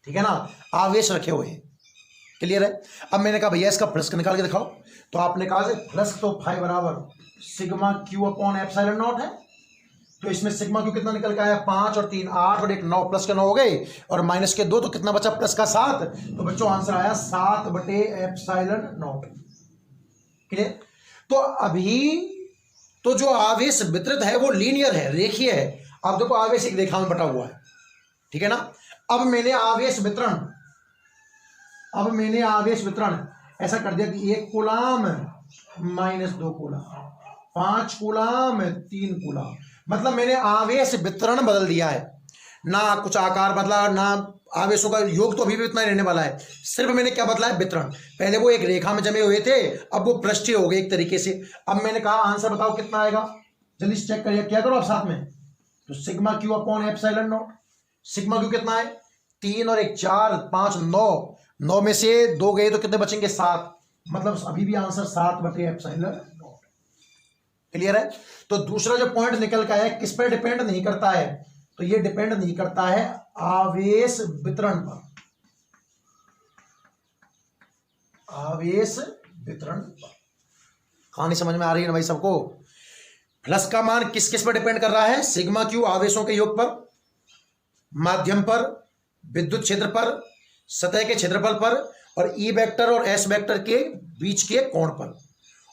ठीक है ना, आवेश रखे हुए हैं। क्लियर है। अब मैंने कहा भैया इसका प्लस निकाल के दिखाओ, तो आपने कहा प्लस तो फाई बराबर sigma Q upon epsilon not है, तो इसमें सिग्मा क्यू कितना निकल के आया, 5 और 3 8 और 1 9, प्लस के 9 हो गए और माइनस के 2, तो कितना बचा प्लस का 7, तो बच्चों आंसर आया 7/एप्सिलॉन नॉट। क्लियर। तो अभी तो जो आवेश वितरित है वो लीनियर है, रेखीय है। अब देखो आवेश एक रेखा में बटा हुआ है, ठीक है ना। अब मैंने आवेश वितरण ऐसा कर दिया कि 1 कूलाम -2 कूलाम, 5 कूलाम 3 कूलाम, मतलब मैंने आवेश वितरण बदल दिया है, ना कुछ आकार बदला, ना आवेशों का योग तो अभी भी इतना ही रहने वाला है, सिर्फ मैंने क्या बदला है, वितरण। पहले वो एक रेखा में जमे हुए थे, अब वो पृष्ठीय हो गए एक तरीके से। अब मैंने कहा आंसर बताओ कितना आएगा, जल्दी से चेक करिए, क्या करो आप साथ में, तो sigma Q upon epsilon naught, sigma Q कितना है, 3 और 1 4 5 9, 9 में से 2 गए तो कितने बचेंगे, 7, मतलब अभी भी आंसर 7/एप्सिलॉन नॉट। क्लियर है। तो दूसरा जो पॉइंट निकल का है किस पर डिपेंड नहीं करता है, तो ये डिपेंड नहीं करता है आवेश वितरण पर, आवेश वितरण पर। कहानी समझ में आ रही है ना भाई सबको। प्लस का मान किस किस पर डिपेंड कर रहा है, सिग्मा क्यू आवेशों के योग पर, माध्यम पर, विद्युत क्षेत्र पर, सतह के क्षेत्रफल पर, और ई वेक्टर और एस वेक्टर के बीच के कोण पर।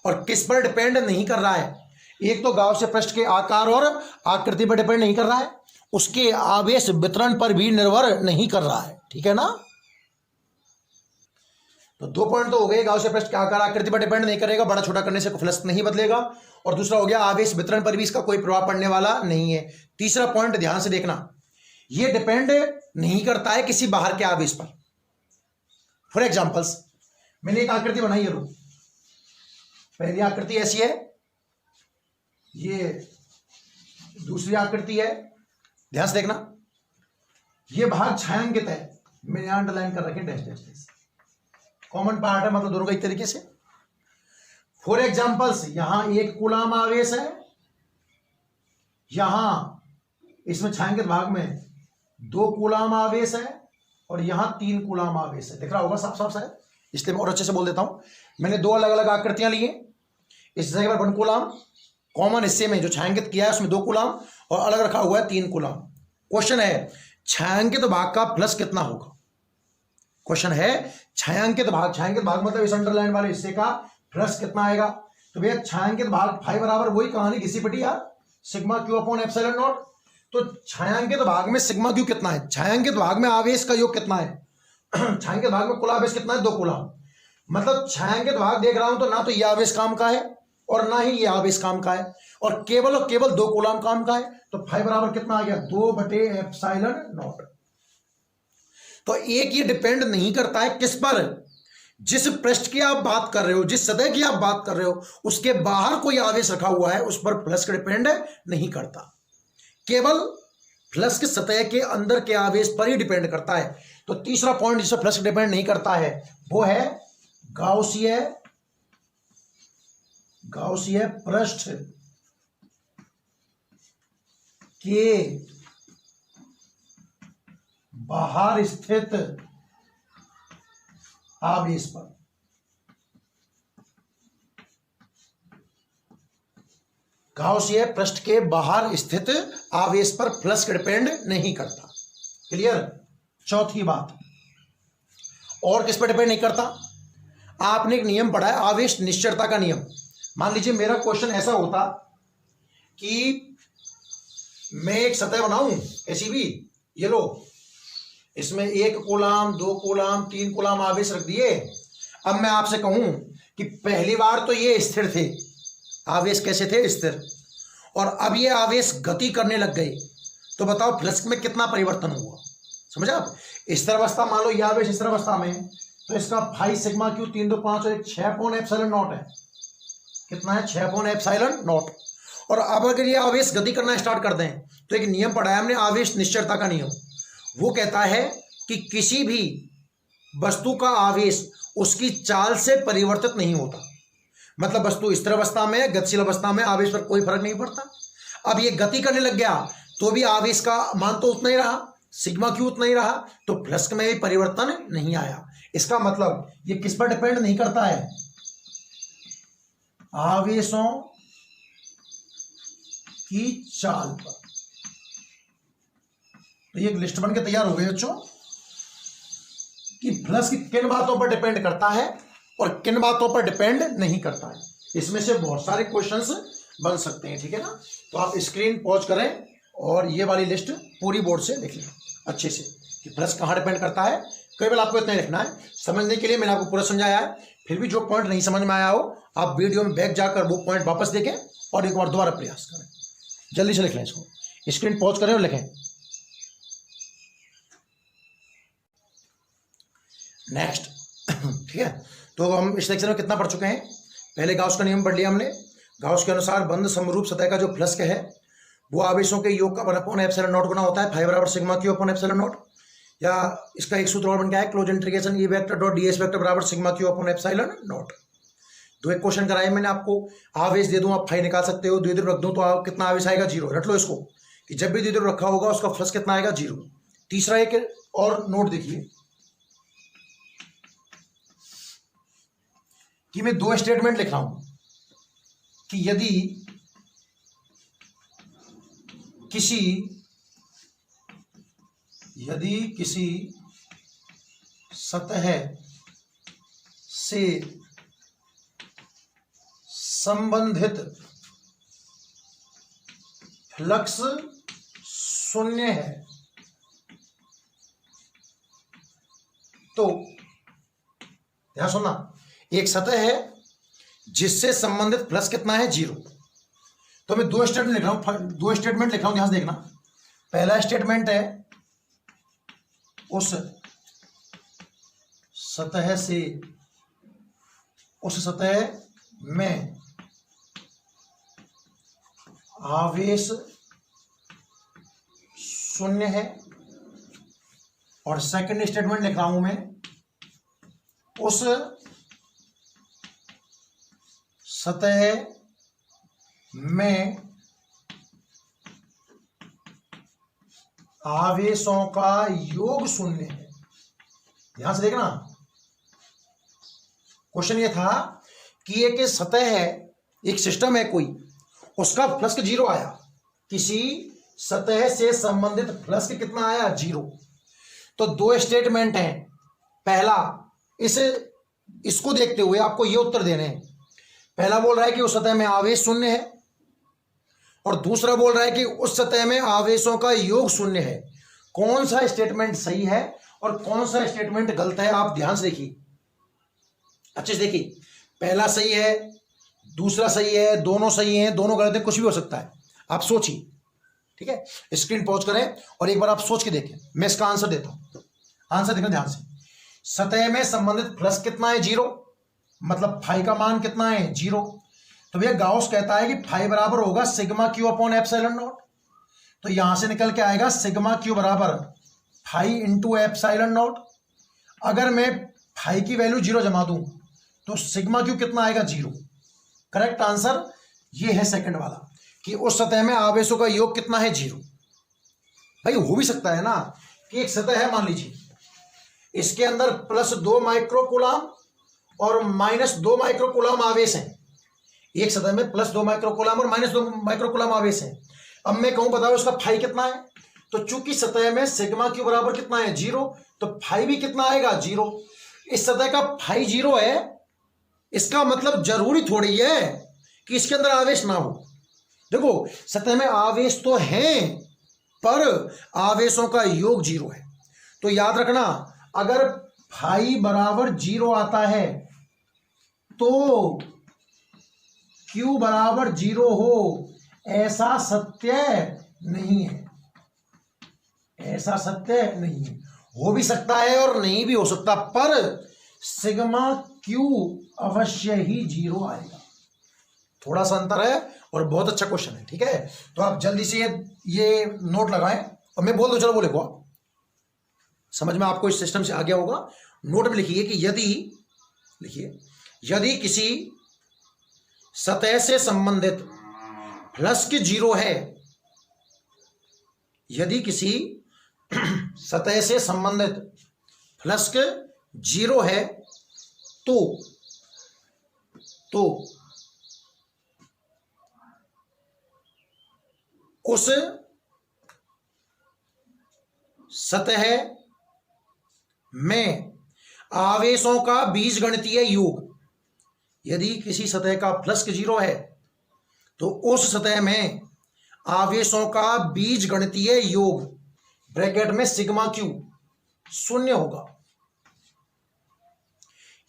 और किस पर डिपेंड नहीं कर रहा है, एक तो गाउस पृष्ठ के आकार और आकृति पर डिपेंड नहीं कर रहा है, उसके आवेश वितरण पर भी निर्भर नहीं कर रहा है, ठीक है ना। तो 2 पॉइंट तो हो गए, गाउस पृष्ठ के आकार आकृति पर डिपेंड नहीं करेगा, बड़ा छोटा करने से फ्लक्स नहीं बदलेगा, और दूसरा हो गया आवेश वितरण पर भी इसका कोई प्रभाव पड़ने वाला नहीं है। तीसरा पॉइंट ध्यान से देखना, ये डिपेंड नहीं करता है किसी बाहर के आवेश पर। फॉर एग्जांपल्स मैंने एक आकृति बनाई है, लो पहली आकृति ऐसी है, ये दूसरी आकृति है, ध्यान से देखना, ये भाग छायांकित है, मैंने यहां अंडरलाइन कर रखे dash dash dash, common part है, मतलब दोनों का एक तरीके से। फॉर एग्जांपल्स यहां 1 कूलाम आवेश है, यहां इसमें छायांकित भाग में 2 कूलाम आवेश है, और यहां 3 कूलाम आवेश है। दिख रहा होगा साफ साफ शायद, इसलिए मैं और अच्छे से बोल देता हूं। मैंने 2 अलग अलग आकृतियां ली हैं, इस जगह पर 1 कूलाम, कॉमन हिस्से में जो छायांकित किया है उसमें 2 कूलाम, और अलग रखा हुआ है 3 कूलाम। क्वेश्चन है छायांकित भाग का प्लस कितना होगा, क्वेश्चन है छायांकित भाग मतलब इस अंडरलाइन वाले हिस्से का प्लस कितना आएगा। तो भैया छायांकित भाग फाई बराबर वही कहानी घिसी पिटी यार, sigma Q upon epsilon naught. तो छायांकित भाग में सिग्मा क्यू कितना है, छायांकित भाग में आवेश का योग कितना है, छायांकित भाग में कुल आवेश कितना है, 2 कूलाम। मतलब छायांकित भाग देख रहा हूं तो ना तो यह आवेश काम का है और ना ही यह आवेश काम का है, और केवल 2 कूलाम काम का है। तो फाई बराबर कितना आ गया, 2/एप्सिलॉन नॉट। तो एक ये डिपेंड नहीं करता है किस पर, जिस पृष्ठ की आप बात कर रहे हो, जिस सतह की आप बात कर रहे हो, उसके बाहर कोई आवेश रखा हुआ है उस पर प्लस का डिपेंड नहीं करता, केवल प्लस की सतह के अंदर के आवेश पर ही डिपेंड करता है। तो तीसरा पॉइंट जिस पर प्लस डिपेंड नहीं करता है वो है गाउसीय पृष्ठ के बाहर स्थित आवेश पर। गाउसीय पृष्ठ के बाहर स्थित आवेश पर प्लस का डिपेंड नहीं करता। क्लियर। चौथी बात, और किस पर डिपेंड नहीं करता, आपने एक नियम पढ़ा है आवेश निश्चरता का नियम। मान लीजिए मेरा क्वेश्चन ऐसा होता कि मैं एक सतह बनाऊं ऐसी भी, ये लो, इसमें 1 कूलाम 2 कूलाम 3 कूलाम आवेश रख दिए। अब मैं आपसे कहूं कि पहली बार तो ये स्थिर थे, आवेश कैसे थे, स्थिर, और अब ये आवेश गति करने लग गए, तो बताओ फ्लक्स में कितना परिवर्तन हुआ। समझे आप? स्थिर अवस्था, मान लो ये आवेश स्थिर अवस्था में, तो इसका फाई सिग्मा क्यू 3 2 5 और 1 6/ε0 है। कितना है? 6/ε0। और अब अगर ये आवेश गति करना स्टार्ट कर दें तो एक नियम पढ़ा है हमने, आवेश निश्चरता का नियम। वो कहता है कि किसी भी वस्तु का आवेश उसकी चाल से परिवर्तित नहीं होता। मतलब वस्तु स्थिर अवस्था में, गतिशील अवस्था में आवेश पर कोई फर्क नहीं पड़ता। अब ये गति करने लग गया तो भी आवेश का मान तो उतना ही रहा, सिग्मा क्यू उतना ही रहा, तो फ्लक्स में भी परिवर्तन नहीं आया। इसका मतलब ये किस पर डिपेंड नहीं करता है? आवेशों की चाल पर। तो ये एक लिस्ट बन के तैयार हो गई बच्चों कि फ्लक्स किन बातों पर डिपेंड करता है और किन बातों पर डिपेंड नहीं करता है। इसमें से बहुत सारे क्वेश्चंस बन सकते हैं, ठीक है ना। तो आप स्क्रीन पॉज करें और ये वाली लिस्ट पूरी बोर्ड से लिख लें अच्छे से कि फ्लक्स कहाँ डिपेंड करता है। केवल आपको इतना ही लिखना है। समझने के लिए मैंने आपको पूरा समझाया है, फिर भी जो पॉइंट नहीं समझ में आया हो आप वीडियो में बैक जाकर वो पॉइंट वापस देखें और एक बार दोबारा प्रयास करें। जल्दी से लिख लें इसको, स्क्रीन पॉज करें और लिखें। नेक्स्ट ठीक है। तो हम इस सेक्शन में कितना पढ़ चुके हैं? पहले गाउस का नियम पढ़ लिया हमने। गाउस के अनुसार बंद समरूप सतह का जो फ्लक्स है वो आवेशों के योग का 1/ε0 गुना होता है, फाई बराबर सिग्मा क्यू अपॉन ε0। या इसका एक सूत्र और बन गया है, close integration E vector dot ds vector बराबर सिग्मा क्यू अपॉन ε0। तो एक क्वेश्चन कराया मैंने आपको, आवेश दे दूं आप फाई निकाल सकते हो, द्विध्रुव रख दूं तो आप कितना आवेश आएगा? 0। रट लो इसको कि जब भी द्विध्रुव रखा होगा उसका फ्लक्स कितना आएगा? 0। तीसरा एक और नोट देखिए कि मैं 2 स्टेटमेंट लिख रहा हूं कि यदि किसी सतह से संबंधित फ्लक्स 0 है तो ध्यान सुनना, एक सतह है जिससे संबंधित फ्लक्स कितना है? 0। तो मैं 2 स्टेटमेंट लिख रहा हूं, 2 स्टेटमेंट लिख रहा हूं, ध्यान से देखना। पहला स्टेटमेंट है उस सतह में आवेश 0 है, और सेकंड स्टेटमेंट लिख रहा हूं मैं उस सतह में आवेशों का योग 0 है। ध्यान से देखना, क्वेश्चन ये था कि एक सतह है, एक सिस्टम है कोई, उसका फ्लक्स 0 आया, किसी सतह से संबंधित फ्लक्स कितना आया? 0। तो 2 स्टेटमेंट हैं। पहला, इसको देखते हुए आपको ये उत्तर देने हैं। पहला बोल रहा है कि उस सतह में आवेश 0 है, और दूसरा बोल रहा है कि उस सतह में आवेशों का योग 0 है। कौन सा स्टेटमेंट सही है और कौन सा स्टेटमेंट गलत है, आप ध्यान से देखिए, अच्छे से देखिए। पहला सही है, दूसरा सही है, दोनों सही हैं, दोनों गलत है, कुछ भी हो सकता है। आप सोचिए, ठीक है। स्क्रीन पॉज करें और एक बार आप सोच के देखें। मैं इसका आंसर देता हूं, आंसर देखना ध्यान से। सतह में संबंधित फ्लक्स कितना है? 0। मतलब फाई का मान कितना है? 0। तो भैया गाउस कहता है कि फाई बराबर होगा सिग्मा क्यू अपॉन ε0। तो यहां से निकल के आएगा सिग्मा क्यू बराबर फाई इंटू ε0। अगर मैं फाई की वैल्यू 0 जमा दूं तो सिग्मा क्यू कितना आएगा? 0। करेक्ट आंसर ये है सेकंड वाला कि उस सतह में आवेशों का योग कितना है? 0। भाई हो भी सकता है ना कि एक सतह है, मान लीजिए इसके अंदर +2 माइक्रोकूलाम और -2 माइक्रोकूलाम आवेश है। एक सतह में +2 माइक्रोकूलाम और -2 माइक्रोकूलाम आवेश है। अब मैं कहूं बताओ उसका फाई कितना है? तो चूंकि सतह में सिग्मा क्यू बराबर कितना है? 0, तो फाई भी कितना आएगा? 0। इस सतह का फाई 0 है, इसका मतलब जरूरी थोड़ी है कि इसके अंदर आवेश ना हो। देखो सतह में आवेश तो हैं पर आवेशों का योग 0 है। तो याद रखना, अगर फाई बराबर 0 आता है तो Q बराबर 0 हो, ऐसा सत्य नहीं है, ऐसा सत्य नहीं है। हो भी सकता है और नहीं भी हो सकता, पर सिग्मा Q अवश्य ही 0 आएगा। थोड़ा सा अंतर है और बहुत अच्छा क्वेश्चन है, ठीक है। तो आप जल्दी से ये नोट लगाएं और मैं बोल दूं, चलो वो लिखो, समझ में आपको इस सिस्टम से आ गया होगा। नोट में लिखिए कि यदि किसी सतह से संबंधित फ्लक्स 0 है, यदि किसी सतह से संबंधित फ्लक्स 0 है तो उस सतह में आवेशों का बीजगणितीय योग, यदि किसी सतह का फ्लक्स 0 है तो उस सतह में आवेशों का बीजगणितीय योग ब्रैकेट में सिग्मा Q 0 होगा।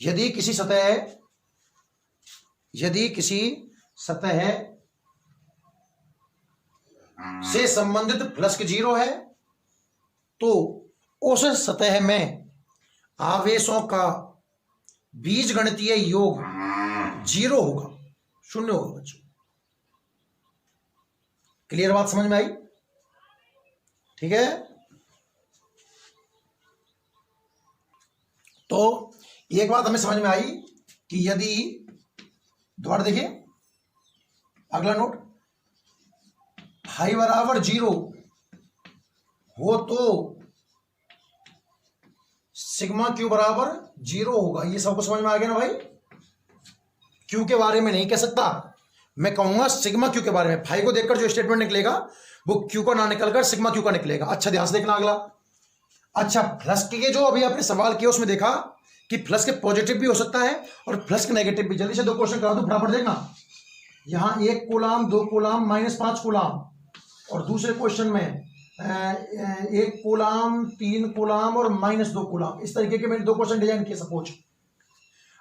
यदि किसी सतह से संबंधित फ्लक्स 0 है तो उस सतह में आवेशों का बीजगणितीय योग 0 होगा, 0 होगा बच्चों। क्लियर बात समझ में आई? ठीक है। तो एक बात हमें समझ में आई कि यदि, दोबारा देखिए अगला नोट, फाई बराबर 0 हो तो सिग्मा Q बराबर 0 होगा। ये सबको समझ में आ गया ना भाई? Q के बारे में नहीं कह सकता, मैं कहूंगा सिग्मा Q के बारे में। फाई को देखकर जो स्टेटमेंट निकलेगा वो Q का ना निकलकर सिग्मा Q का निकलेगा। अच्छा ध्यान से देखना अगला। अच्छा, फ्लक्स के जो अभी आपने सवाल किया उसमें देखा कि फ्लक्स के पॉजिटिव भी हो सकता है और फ्लक्स के नेगेटिव भी। जल्दी से 2 क्वेश्चन करा दो फटाफट, देखना। यहां 1 कूलाम, 2 कूलाम, -5 कूलाम, और दूसरे क्वेश्चन में 1 कूलाम, 3 कूलाम और -2 कूलाम। इस तरीके के मैंने 2 क्वेश्चन डिजाइन किए सपोज।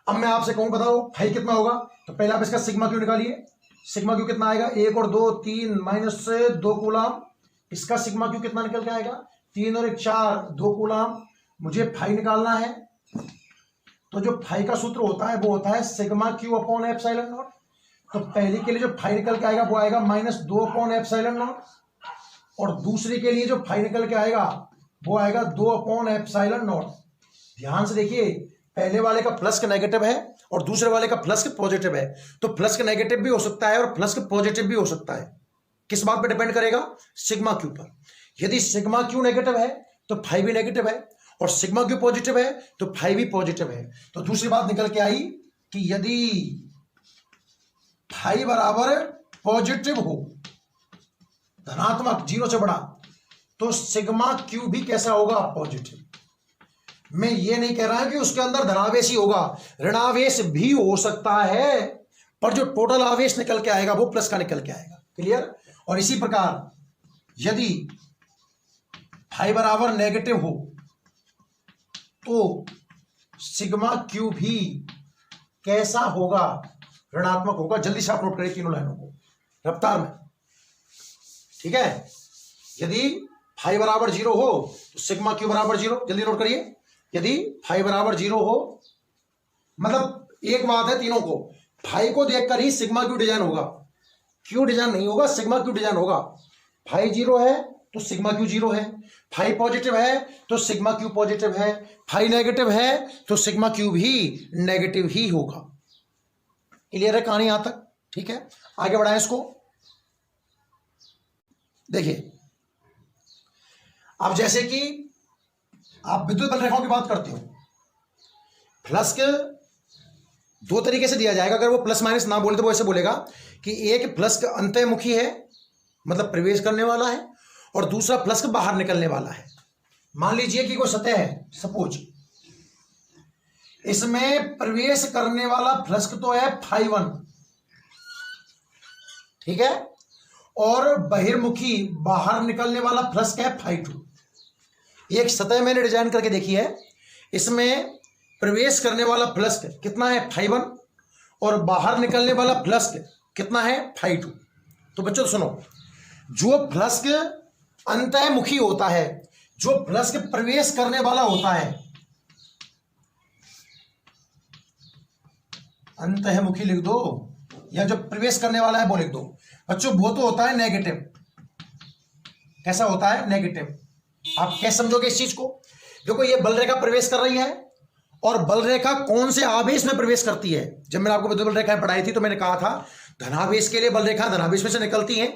अब मैं आपसे कहूं बताओ फाई कितना होगा, तो पहले आप इसका सिग्मा Q निकालिए। सिग्मा Q कितना आएगा? 1 और 2 3 -2 कूलाम। इसका सिग्मा Q कितना निकल के आएगा? 3 और 1 4, 2 कूलाम। मुझे फाई निकालना है, तो जो फाई का सूत्र होता है वो होता है sigma Q upon epsilon naught. तो पहले के लिए जो फाई निकल के आएगा वो आएगा -2 अपॉन एप्सिलॉन नॉट, और दूसरे के लिए जो फाई निकल के आएगा वो आएगा 2 अपॉन एप्सिलॉन नॉट। ध्यान से देखिए, पहले वाले का प्लस का नेगेटिव है और दूसरे वाले का प्लस का पॉजिटिव है, तो प्लस का नेगेटिव भी हो सकता है और प्लस का पॉजिटिव भी हो सकता है। किस बात पे डिपेंड करेगा? सिग्मा Q पर। यदि सिग्मा Q नेगेटिव है तो फाई भी नेगेटिव है, और सिग्मा Q पॉजिटिव है तो फाई भी पॉजिटिव है। तो दूसरी बात निकल के आई कि यदि फाई बराबर पॉजिटिव हो, धनात्मक 0 से बड़ा, तो सिग्मा Q भी कैसा होगा? पॉजिटिव। मैं ये नहीं कह रहा कि उसके अंदर धनावेश ही होगा, ऋणावेश भी हो सकता है, पर जो टोटल आवेश निकल के आएगा वो प्लस का निकल के आएगा। क्लियर? और इसी प्रकार यदि फाई बराबर नेगेटिव हो तो सिग्मा Q भी कैसा होगा? ऋणात्मक होगा। जल्दी से आप नोट करिए तीनों लाइनों को रफ्तार में, ठीक है। यदि फाई बराबर 0 हो तो सिग्मा Q बराबर 0, जल्दी नोट करिए। यदि फाई बराबर 0 हो, मतलब एक बात है तीनों को, फाई को देखकर ही सिग्मा Q डिजाइन होगा, Q डिजाइन नहीं होगा, सिग्मा Q डिजाइन होगा। फाई 0 है तो सिग्मा Q 0 है, फाई पॉजिटिव है तो सिग्मा Q पॉजिटिव है, फाई नेगेटिव है तो सिग्मा Q भी नेगेटिव ही होगा। क्लियर है कहानी यहां तक? ठीक है, आगे बढ़ाएं इसको। देखिए, अब जैसे कि आप विद्युत बल रेखाओं की बात करते हो, फ्लक्स के 2 तरीके से दिया जाएगा। अगर वो प्लस माइनस ना बोले तो वो ऐसे बोलेगा कि एक फ्लक्स का अंतःमुखी है, मतलब प्रवेश करने वाला है, और दूसरा फ्लक्स बाहर निकलने वाला है। मान लीजिए कि कोई सतह है, सपोज इसमें प्रवेश करने वाला फ्लक्स तो है फाई 1, ठीक है। और बहिर्मुखी बाहर निकलने वाला फ्लक्स क्या है, φ2। एक सतह मैंने डिजाइन करके देखी है, इसमें प्रवेश करने वाला फ्लक्स कितना है, φ1, और बाहर निकलने वाला फ्लक्स कितना है, φ2। तो बच्चों सुनो, जो फ्लक्स अंतःमुखी होता है, जो फ्लक्स प्रवेश करने वाला होता है, अंतःमुखी लिख दो, या जो प्रवेश करने वाला है वो लिख दो बच्चों, वो तो होता है नेगेटिव। कैसा होता है, नेगेटिव। आप कैसे समझोगे इस चीज को, देखो ये बल रेखा प्रवेश कर रही है, और बल रेखा कौन से आवेश में प्रवेश करती है। जब मैंने आपको बल रेखाएं पढ़ाई थी तो मैंने कहा था धनावेश के लिए बल रेखा धनावेश में से निकलती हैं,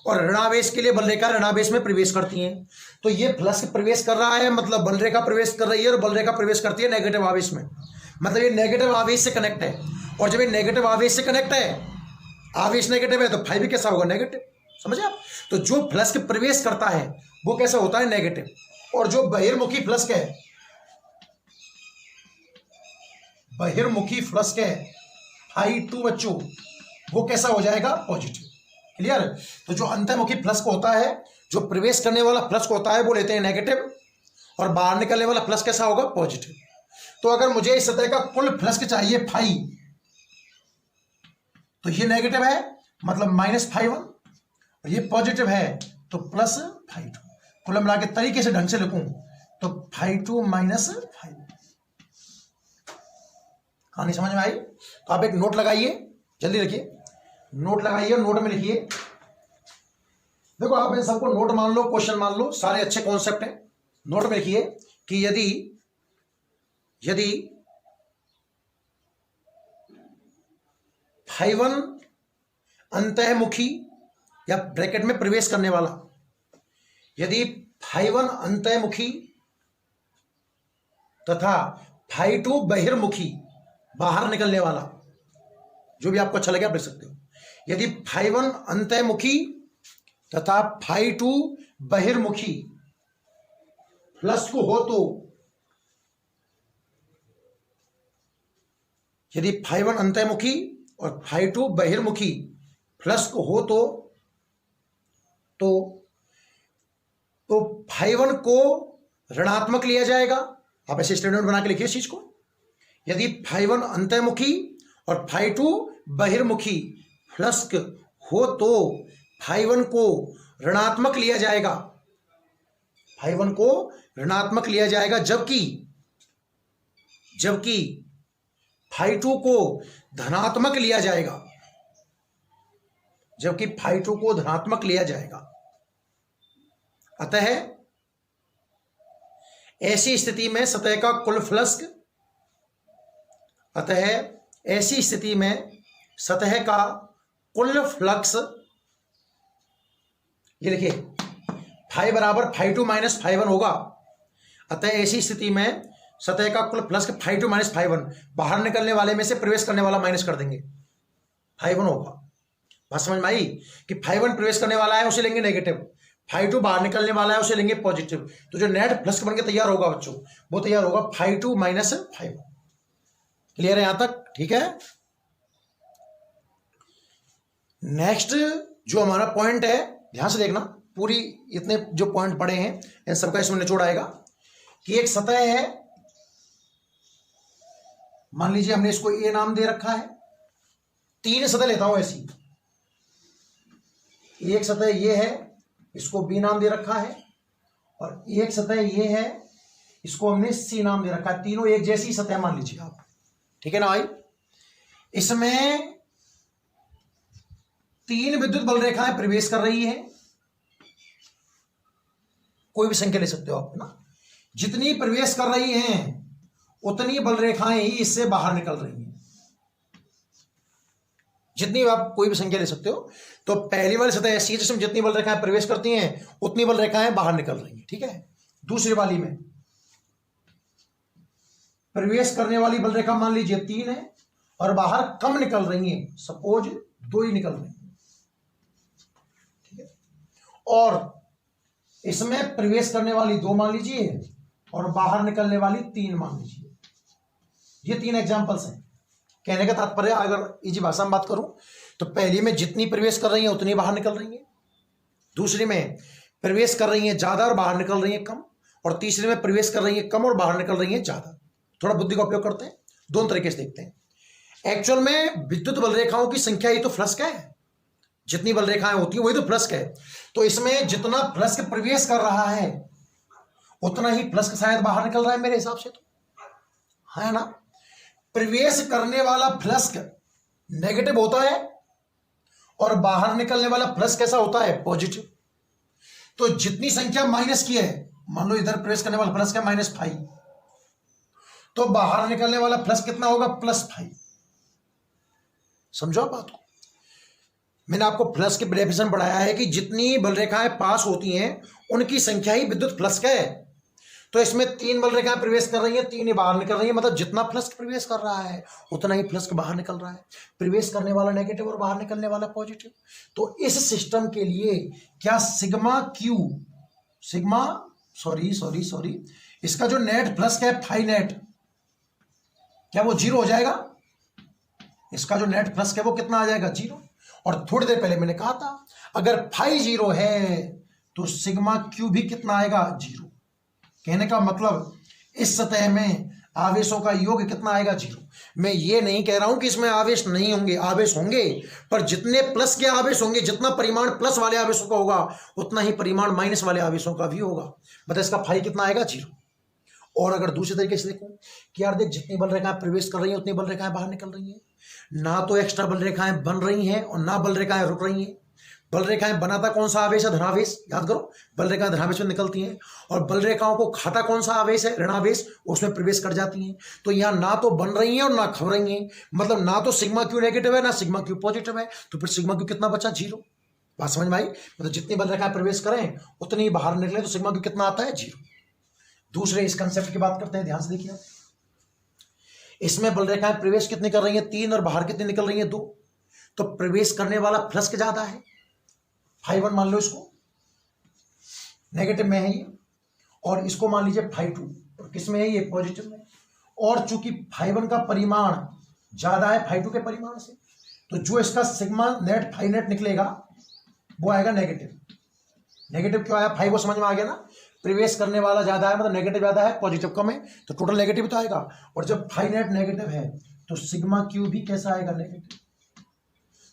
और ऋणावेश के लिए बल रेखा ऋणावेश में प्रवेश करती हैं। तो ये फ्लक्स प्रवेश कर रहा है, मतलब बल रेखा प्रवेश कर रही है, और बल रेखा प्रवेश करती है नेगेटिव आवेश में, मतलब ये नेगेटिव आवेश से कनेक्ट है। और जब ये नेगेटिव आवेश से कनेक्ट है, आवेश नेगेटिव है, तो फाइव भी कैसा होगा, नेगेटिव। समझे आप। तो जो फ्लक्स प्रवेश करता है वो कैसा होता है, नेगेटिव। और जो बहिर्मुखी फ्लक्स है, बहिर्मुखी फ्लक्स है φ2 बच्चों, वो कैसा हो जाएगा, पॉजिटिव। क्लियर। तो जो अंतर्मुखी फ्लक्स होता है, जो प्रवेश करने वाला फ्लक्स होता है, वो लेते हैं नेगेटिव, और बाहर निकलने वाला फ्लक्स कैसा होगा, पॉजिटिव। तो अगर मुझे इस सतह का कुल फ्लक्स चाहिए φ, तो ये नेगेटिव है, मतलब -φ1, और ये पॉजिटिव है तो +φ2। कुल मिला के तरीके से ढंग से लिखूं तो φ2 - φ1। कहानी समझ में आई। तो आप एक नोट लगाइए, जल्दी लिखिए, नोट लगाइए, नोट में लिखिए। देखो आप इन सबको नोट मान लो, क्वेश्चन मान लो, सारे अच्छे कॉन्सेप्ट हैं। नोट में लिखिए कि यदि φ1 अंतःमुखी या ब्रैकेट में प्रवेश करने वाला, यदि φ1 अंतःमुखी तथा φ2 बहिर्मुखी बाहर निकलने वाला, जो भी आपको अच्छा लगे आप लिख सकते हो। यदि φ1 अंतःमुखी तथा φ2 बहिर्मुखी प्लस को हो तो, यदि φ1 अंतःमुखी और φ2 बहिर्मुखी प्लस को हो तो φ1 को ऋणात्मक लिया जाएगा। आप ऐसे स्टेटमेंट बना के लिखिए इस चीज को। यदि φ1 अंतःमुखी और φ2 बहिर्मुखी फ्लक्स हो तो φ1 को ऋणात्मक लिया जाएगा, φ1 को ऋणात्मक लिया जाएगा, जबकि φ2 को धनात्मक लिया जाएगा, जबकि φ2 को धनात्मक लिया जाएगा। अतः ऐसी स्थिति में सतह का कुल फ्लक्स, ऐसी स्थिति में सतह का कुल फ्लक्स, ये लिखिए φ बराबर φ2 - φ1 होगा। अतः ऐसी स्थिति में सतह का कुल फ्लक्स φ2 - φ1, बाहर निकलने वाले में से प्रवेश करने वाला माइनस कर देंगे, φ1 होगा। बात समझ में आई कि φ1 प्रवेश करने वाला है उसे लेंगे नेगेटिव, φ2 बाहर निकलने वाला है उसे लेंगे पॉजिटिव। तो जो नेट फ्लक्स बन के तैयार होगा बच्चों, वो तैयार होगा φ2 - φ1। क्लियर है यहां तक, ठीक है। नेक्स्ट जो हमारा पॉइंट है, ध्यान से देखना, पूरी इतने जो पॉइंट पड़े हैं इन सबका इसमें निचोड़ आएगा कि एक सतह है, मान लीजिए हमने इसको ए नाम दे रखा है। तीन सतह लेता हूं ऐसी, एक सतह ये है, इसको बी नाम दे रखा है, और एक सतह ये है, इसको हमने सी नाम दे रखा है। तीनों एक जैसी सतह मान लीजिए आप, ठीक है ना भाई। इसमें तीन विद्युत बल रेखाएं प्रवेश कर रही हैं, कोई भी संख्या ले सकते हो आप ना। जितनी प्रवेश कर रही हैं उतनी बल रेखाएं ही इससे बाहर निकल रही हैं, जितनी आप कोई भी संख्या ले सकते हो। तो पहली वाली सतह ऐसी है जिसमें जितनी बल रेखाएं प्रवेश करती हैं उतनी बल रेखाएं बाहर निकल रही हैं, ठीक है। दूसरी वाली में प्रवेश करने वाली बल रेखा मान लीजिए 3 है और बाहर कम निकल रही हैं, सपोज 2 ही निकल रही हैं, ठीक है। और इसमें प्रवेश करने वाली 2 मान लीजिए और बाहर निकलने वाली 3 मान लीजिए। ये 3 एग्जांपल्स हैं। कहने का तात्पर्य, अगर इजी भाषा में बात करूं तो पहली में जितनी प्रवेश कर रही है उतनी बाहर निकल रही है, दूसरी में प्रवेश कर रही है ज्यादा और बाहर निकल रही है कम, और तीसरे में प्रवेश कर रही है कम और बाहर निकल रही है ज्यादा। थोड़ा बुद्धि का उपयोग करते हैं, दोनों तरीके से देखते हैं। एक्चुअल में विद्युत बल रेखाओं की संख्या ही तो फ्लक्स है, जितनी बल रेखाएं होती है वही तो फ्लक्स है। तो इसमें जितना फ्लक्स प्रवेश कर रहा है उतना ही फ्लक्स शायद बाहर निकल रहा है मेरे हिसाब से, तो है ना। प्रवेश करने वाला फ्लक्स नेगेटिव होता है और बाहर निकलने वाला फ्लक्स कैसा होता है, पॉजिटिव। तो जितनी संख्या माइनस की है, मान लो इधर प्रवेश करने वाला फ्लक्स का -5, तो बाहर निकलने वाला फ्लक्स कितना होगा, +5। समझो बात को। मैंने आपको फ्लक्स की डेफिनेशन पढ़ाया है कि जितनी बल रेखाएं पास होती हैं उनकी संख्या ही विद्युत फ्लक्स है। तो इसमें 3 बल रेखाएं प्रवेश कर रही हैं, 3 ही बाहर निकल रही हैं, मतलब जितना फ्लक्स प्रवेश कर रहा है उतना ही फ्लक्स बाहर निकल रहा है। प्रवेश करने वाला नेगेटिव और बाहर निकलने वाला पॉजिटिव। तो इस सिस्टम के लिए क्या सॉरी इसका जो नेट फ्लक्स है फाई नेट, क्या वो 0 हो जाएगा? इसका जो नेट फ्लक्स है वो कितना आ जाएगा, 0। और थोड़ी देर पहले मैंने कहा था अगर फाई 0 है तो सिग्मा क्यू भी कितना आएगा, 0। कहने का मतलब इस सतह में आवेशों का योग कितना आएगा, 0। मैं ये नहीं कह रहा हूं कि इसमें आवेश नहीं होंगे, आवेश होंगे, पर जितने प्लस के आवेश होंगे, जितना परिमाण प्लस वाले आवेशों का होगा उतना ही परिमाण माइनस वाले आवेशों का भी होगा। मतलब इसका फाई कितना आएगा, 0। और अगर दूसरे तरीके से देखूं कि यार देख, जितनी बल रेखाएं प्रवेश कर रही हैं उतनी बल रेखाएं बाहर निकल रही हैं, ना तो एक्स्ट्रा बल रेखाएं बन रही हैं और ना बल रेखाएं रुक रही हैं। बल रेखाएं बनाता कौन सा आवेश है, धनावेश। याद करो, बल रेखाएं धनावेश में निकलती हैं, और बल रेखाओं को खाता कौन सा आवेश है, ऋणावेश, उसमें प्रवेश कर जाती हैं। तो यहाँ ना तो बन रही हैं और ना खो रही हैं, मतलब ना तो सिग्मा क्यू नेगेटिव है ना सिग्मा क्यू पॉजिटिव है। तो फिर सिग्मा क्यू कितना बचा, 0। बात समझ में आई? मतलब जितनी बल रेखाएं प्रवेश करें उतनी ही बाहर निकले, तो सिग्मा क्यू कितना आता है, 0। दूसरे इस कंसेप्ट की बात करते हैं, ध्यान से देखिए। इसमें बल रेखाएं प्रवेश कितनी कर रही हैं, 3, और बाहर कितनी निकल रही हैं, 2। तो प्रवेश करने वाला फ्लक्स ज्यादा है, फाई 1 मान लो, इसको नेगेटिव में है ये, और इसको मान लीजिए फाई 2, और किस में है ये, पॉजिटिव में। और चूंकि फाई 1 का परिमाण ज्यादा है फाई 2 के परिमाण से, तो जो इसका सिग्मा नेट फाई नेट निकलेगा वो आएगा नेगेटिव। नेगेटिव क्यों आया, फाई वो समझ में आ गया ना, प्रवेश करने वाला ज्यादा है, मतलब नेगेटिव ज्यादा है, पॉजिटिव कम है, तो टोटल नेगेटिव तो आएगा। और जब फाई नेट नेगेटिव है तो सिग्मा क्यू भी कैसा आएगा, नेगेटिव।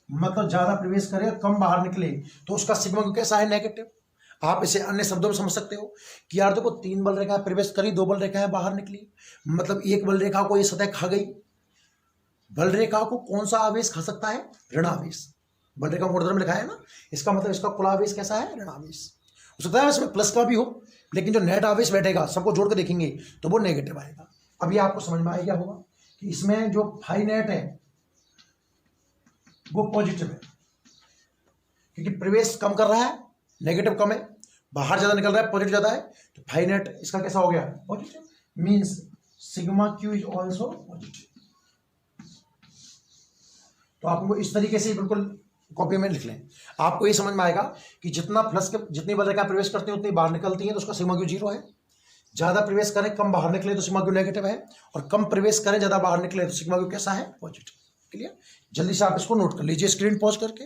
मतलब ज्यादा प्रवेश करे कम बाहर निकले तो उसका सिग्मा क्यू कैसा है, नेगेटिव। आप इसे अन्य शब्दों में समझ सकते हो कि यार देखो, 3 बल रेखाएं प्रवेश करी, 2 बल रेखाएं बाहर निकली, मतलब एक बल रेखा को ये सतह खा गई। बल रेखा को कौन सा आवेश खा सकता है, ऋणावेश। बल रेखा को में लिखा है ना, इसका मतलब इसका कुल आवेश कैसा है, ऋणावेश। हो सकता है इसमें प्लस का भी हो, लेकिन जो नेट आवेश बैठेगा सबको जोड़ के देखेंगे तो वो नेगेटिव आएगा। अभी आपको समझ में आ गया होगा कि इसमें जो फाई नेट है वो पॉजिटिव है, क्योंकि प्रवेश कम कर रहा है, नेगेटिव कम है, बाहर ज्यादा निकल रहा है, पॉजिटिव ज्यादा है, तो फाई नेट इसका कैसा हो गया, positive. Means sigma Q is also positive. तो आपको इस तरीके से बिल्कुल कॉपी में लिख लें, आपको ये समझ में आएगा कि जितना फ्लक्स के जितनी बल रेखाएं प्रवेश करती हैं उतनी बाहर निकलती हैं, तो उसका सिग्मा क्यू 0 है। ज्यादा प्रवेश करें कम बाहर निकले तो सिग्मा क्यू नेगेटिव है, और कम प्रवेश करें ज्यादा बाहर निकले तो सिग्मा क्यू कैसा है, पॉजिटिव। क्लियर? जल्दी से आप इसको नोट कर लीजिए स्क्रीन पॉज करके।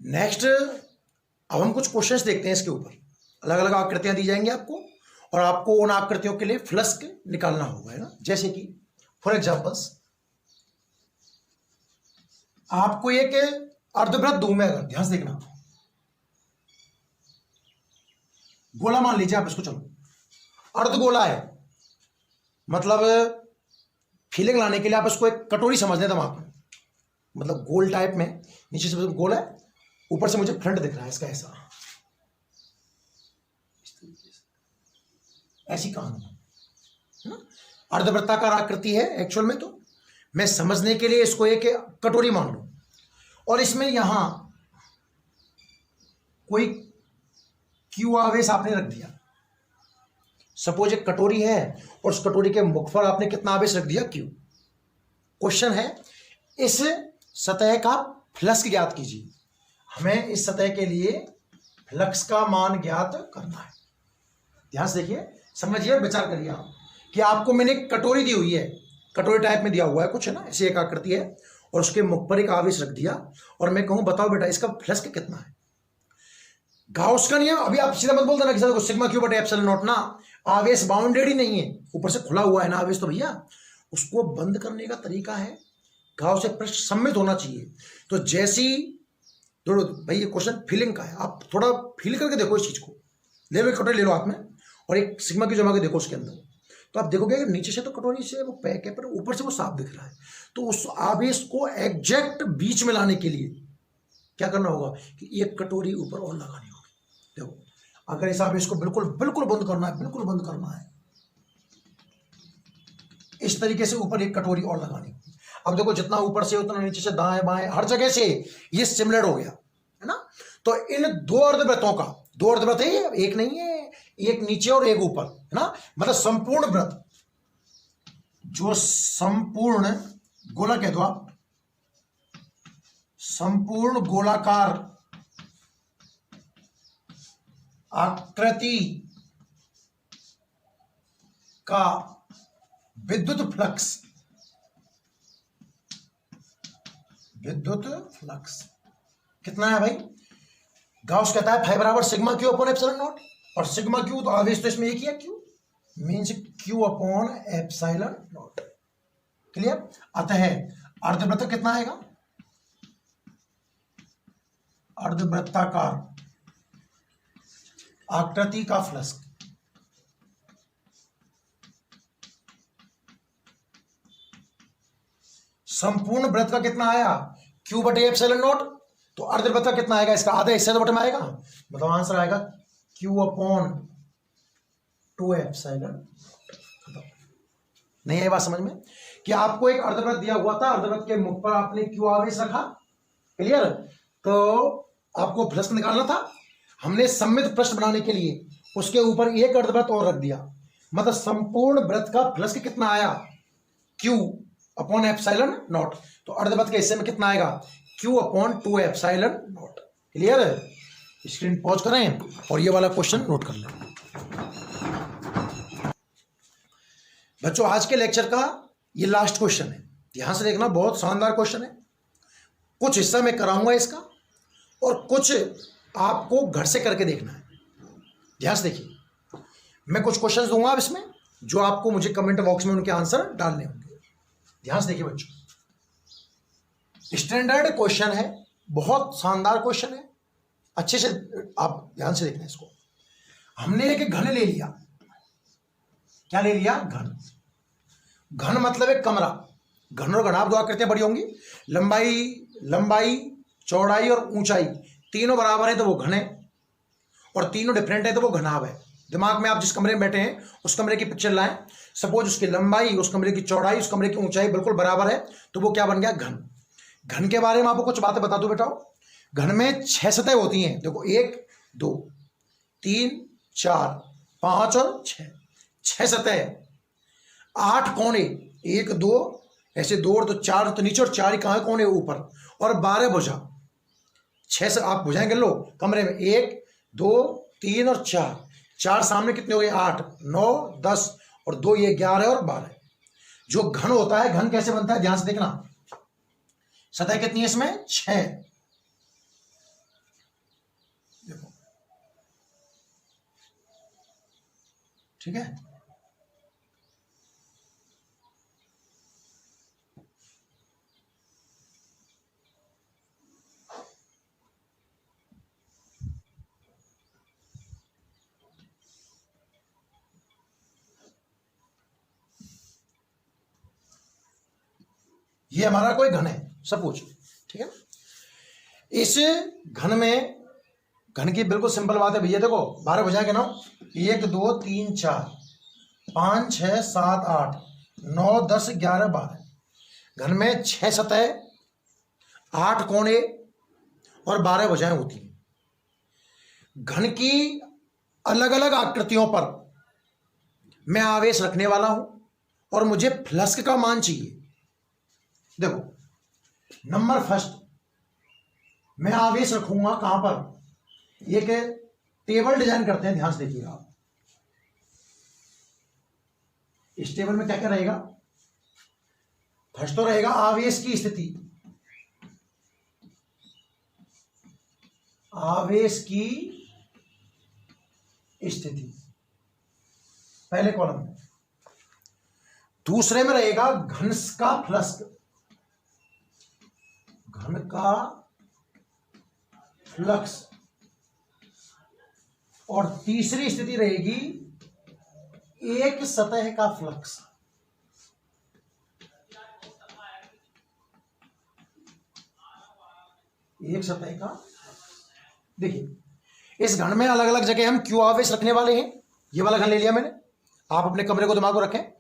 नेक्स्ट अब हम कुछ क्वेश्चंस देखते हैं। इसके ऊपर अलग अलग आकृतियां दी जाएंगी आपको, और आपको उन आकृतियों के लिए फ्लक्स निकालना होगा, है ना। जैसे कि फॉर एग्जाम्पल्स, आपको एक अर्धवृत्त दूं मैं, अगर ध्यान से देखना, गोला मान लीजिए आप इसको, चलो अर्धगोला है, मतलब फीलिंग लाने के लिए आप इसको एक कटोरी समझ लें दिमाग में, मतलब गोल टाइप में, नीचे से गोल है, ऊपर से मुझे फ्रंट दिख रहा है इसका, ऐसा ऐसी कहानी है ना। अर्धवृत्ताकार आकृति है एक्चुअल में, तो मैं समझने के लिए इसको एक कटोरी मान लूं, और इसमें यहां कोई क्यू आवेश आपने रख दिया। सपोज एक कटोरी है और उस कटोरी के मुख पर आपने कितना आवेश रख दिया, क्यू। क्वेश्चन है, इस सतह का फ्लक्स ज्ञात कीजिए। हमें इस सतह के लिए फ्लक्स का मान ज्ञात करना है। ध्यान से देखिए, समझिए, विचार करिए आप कि आपको मैंने कटोरी दी हुई है, कटोरी टाइप में दिया हुआ है कुछ, है ना, ऐसी एक आकृति है, और उसके मुख पर एक आवेश रख दिया, और मैं कहूं बताओ बेटा इसका फ्लक्स कितना है। गाउस का नियम, अभी आप सीधा मत बोल देना कि सिग्मा क्यू बटे एप्सिलॉन नॉट ना, आवेश बाउंडेड ही नहीं है, ऊपर से खुला हुआ है ना आवेश, तो भैया उसको बंद करने का तरीका है गाउस से पृष्ठ सममित होना चाहिए। तो जैसी थोड़ा भाई ये क्वेश्चन फीलिंग का है, आप थोड़ा फील करके देखो इस चीज को, ले लो एक कटोरी ले लो हाथ में और एक सिग्मा क्यू जमा के देखो उसके अंदर, तो आप देखोगे कि नीचे से तो कटोरी से वो पैक है पर ऊपर से वो साफ दिख रहा है। तो उस आवेश को एग्जैक्ट बीच में लाने के लिए क्या करना होगा कि एक कटोरी ऊपर और लगानी होगी। देखो अगर इस आवेश को बिल्कुल बिल्कुल बंद करना है, बिल्कुल बंद करना है, इस तरीके से ऊपर एक कटोरी और लगानी होगी। अब देखो जितना ऊपर से उतना नीचे से, दाएं बाएं हर जगह से ये सिमुलेट हो गया है ना। तो इन दो अर्धवृत्तों का, दो अर्धवृत्त है, एक नहीं है, एक नीचे और एक ऊपर, है ना, मतलब संपूर्ण वृत्त, जो संपूर्ण गोला कह दो आप, संपूर्ण गोलाकार आकृति का विद्युत फ्लक्स, विद्युत फ्लक्स कितना है भाई। गाउस कहता है 5 = sigma Q upon epsilon not, और सिग्मा क्यू तो आवेश तो इसमें एक ही है, Q means Q upon epsilon not. Clear. अतः अर्धवृत्त कितना आएगा, अर्धवृत्ताकार आकृति का फ्लक्स संपूर्ण वृत्त का कितना आया, क्यू बटे एप्सिलॉन नॉट, तो अर्धवृत्त का कितना आएगा, इसका आधा हिस्सा तो बटे में आएगा, मतलब आंसर आएगा क्यू अपॉन 2 एप्सिलॉन। नहीं है बात समझ में कि आपको एक अर्धवृत्त दिया हुआ था, अर्धवृत्त के मुख पर आपने क्यू आवेश रखा, क्लियर, तो आपको फ्लक्स निकालना था, हमने सममित पृष्ठ बनाने के लिए उसके ऊपर एक अर्धवृत्त और रख दिया, मतलब संपूर्ण वृत्त का फ्लक्स कितना आया, क्यू अपॉन एप्सिलॉन नॉट, तो अर्धवृत्त के हिस्से में कितना आएगा, Q upon 2 epsilon not. Clear है। स्क्रीन पॉज करें और ये वाला क्वेश्चन नोट कर लें बच्चों। आज के लेक्चर का ये लास्ट क्वेश्चन है, ध्यान से देखना, बहुत शानदार क्वेश्चन है। कुछ हिस्सा मैं कराऊंगा इसका और कुछ आपको घर से करके देखना है। ध्यान से देखिए, मैं कुछ क्वेश्चन दूंगा अब इसमें, जो आपको मुझे कमेंट बॉक्स में उनके आंसर डालने होंगे। ध्यान से देखिए बच्चों, स्टैंडर्ड क्वेश्चन है, बहुत शानदार क्वेश्चन है, अच्छे से आप ध्यान से देखना इसको। हमने एक घन ले लिया, क्या ले लिया, घन। घन मतलब एक कमरा, घन और घनाभ दो आकृतियां बड़ी होंगी, लंबाई चौड़ाई और ऊंचाई तीनों बराबर है तो वो घन है, और तीनों डिफरेंट है तो वो घनाभ है। दिमाग में आप जिस कमरे में बैठे हैं उस कमरे की पिक्चर लाएं, सपोज उसकी लंबाई, उस कमरे की चौड़ाई, उस कमरे की ऊंचाई बिल्कुल बराबर है, तो वो क्या बन गया, घन। घन के बारे में आपको कुछ बातें बता दूं बेटा। घन में 6 सतह होती हैं, देखो 1 2 3 4 5 और 6 सतह, 8 कोने, 1 2 ऐसे 2 और 2 4 तो नीचे, और 4 ही कहाँ कोने ऊपर, और 12 भुजा। 6 से आप भुजाएं गिन लो कमरे में, 1 2 3 और 4 सामने कितने हो गए, 8 9 10 और 2 ये 11 और 12। जो घन होता है, घन कैसे बनता है ध्यान से देखना। सतह कितनी है इसमें, 6। देखो ठीक है। ये हमारा कोई घन है सपोज, ठीक है। इस घन में, घन की बिल्कुल सिंपल बात है भैया, देखो 12 भुजाएं के नाम, 1 2 3 4 5 6 7 8 9 10 11 12। घन में 6 सतह, 8 कोने और 12 भुजाएं होती हैं। घन की अलग अलग आकृतियों पर मैं आवेश रखने वाला हूं और मुझे फ्लक्स का मान चाहिए। देखो नंबर फर्स्ट, मैं आवेश रखूंगा कहां पर, एक टेबल डिजाइन करते हैं, ध्यान से देखिएगा आप। इस टेबल में क्या क्या रहेगा, फर्स्ट तो रहेगा आवेश की स्थिति, आवेश की स्थिति पहले कॉलम में। दूसरे में रहेगा घन का फ्लक्स, घन का फ्लक्स। और तीसरी स्थिति रहेगी एक सतह का फ्लक्स। एक सतह का, देखिए इस घन में अलग अलग जगह हम क्यू आवेश रखने वाले हैं। ये वाला घन ले लिया मैंने, आप अपने कमरे को दिमाग में रखें।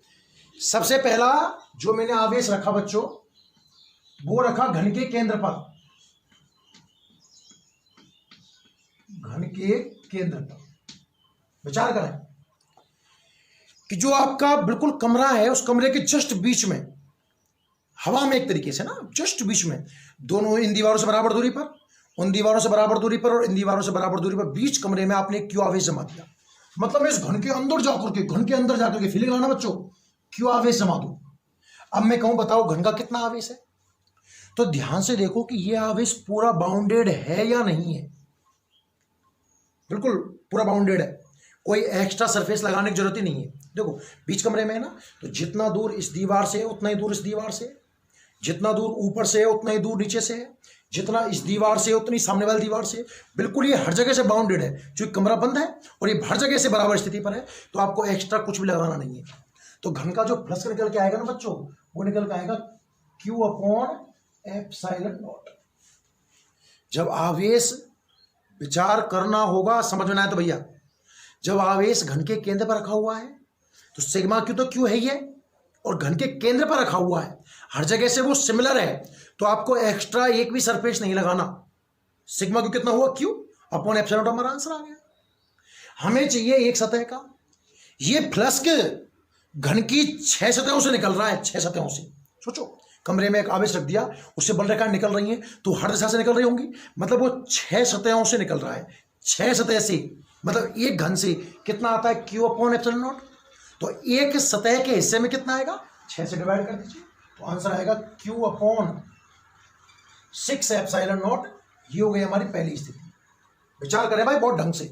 सबसे पहला जो मैंने आवेश रखा बच्चों, वो रखा घन के केंद्र पर, घन के केंद्र पर। विचार करें कि जो आपका बिल्कुल कमरा है, उस कमरे के जस्ट बीच में, हवा में एक तरीके से ना, जस्ट बीच में, दोनों इन दीवारों से बराबर दूरी पर, उन दीवारों से बराबर दूरी पर और इन दीवारों से बराबर दूरी पर, बीच कमरे में आपने क्यू आवेश जमा दिया। मतलब इस घन के अंदर जाकर के, घन के अंदर जाकर के फीलिंग लाना बच्चों, क्यू आवेश जमा दो। अब मैं कहूं बताओ घन का कितना आवेश है, तो ध्यान से देखो कि यह आवेश पूरा बाउंडेड है या नहीं है। बिल्कुल पूरा बाउंडेड है, कोई एक्स्ट्रा सरफेस लगाने की जरूरत ही नहीं है। देखो बीच कमरे में है ना, तो जितना दूर इस दीवार से है उतना ही दूर इस दीवार से, जितना दूर ऊपर से है उतना ही दूर नीचे से है, जितना इस दीवार से उतनी सामने वाली दीवार से। बिल्कुल ये हर जगह से बाउंडेड है, क्योंकि कमरा बंद है और ये हर जगह से बराबर स्थिति पर है, तो आपको एक्स्ट्रा कुछ भी लगाना नहीं है। तो घन का जो फ्लक्स निकल के आएगा ना बच्चों, वो निकल के आएगा Q अपॉन एप्सिलॉन नॉट। जब आवेश विचार करना होगा, समझ में आए तो भैया, जब आवेश घन के केंद्र पर रखा हुआ है तो सिग्मा क्यू तो क्यू है ही है, और घन के केंद्र पर रखा हुआ है, हर जगह से वो सिमिलर है, तो आपको एक्स्ट्रा एक भी सरफेस नहीं लगाना। सिग्मा क्यू कितना हुआ, क्यू अपॉन एप्सिलॉन नॉट, हमारा आंसर आ गया। हमें चाहिए एक सतह का, ये फ्लक्स घन की 6 सतहों से निकल रहा है, 6 सतहों से। सोचो कमरे में एक आवेश रख दिया, उससे बल रेखाएं निकल रही हैं, तो हर दिशा से निकल रही होंगी, मतलब वो 6 सतहों से निकल रहा है। 6 सतह से मतलब एक घन से कितना आता है, क्यू अपॉन एप्सिलॉन नॉट। तो एक सतह के हिस्से में कितना आएगा, 6 से डिवाइड कर दीजिए, तो आंसर आएगा क्यू अपॉन 6 एप्सिलॉन नॉट। ये हो गई हमारी पहली स्थिति। विचार करें भाई बहुत ढंग से।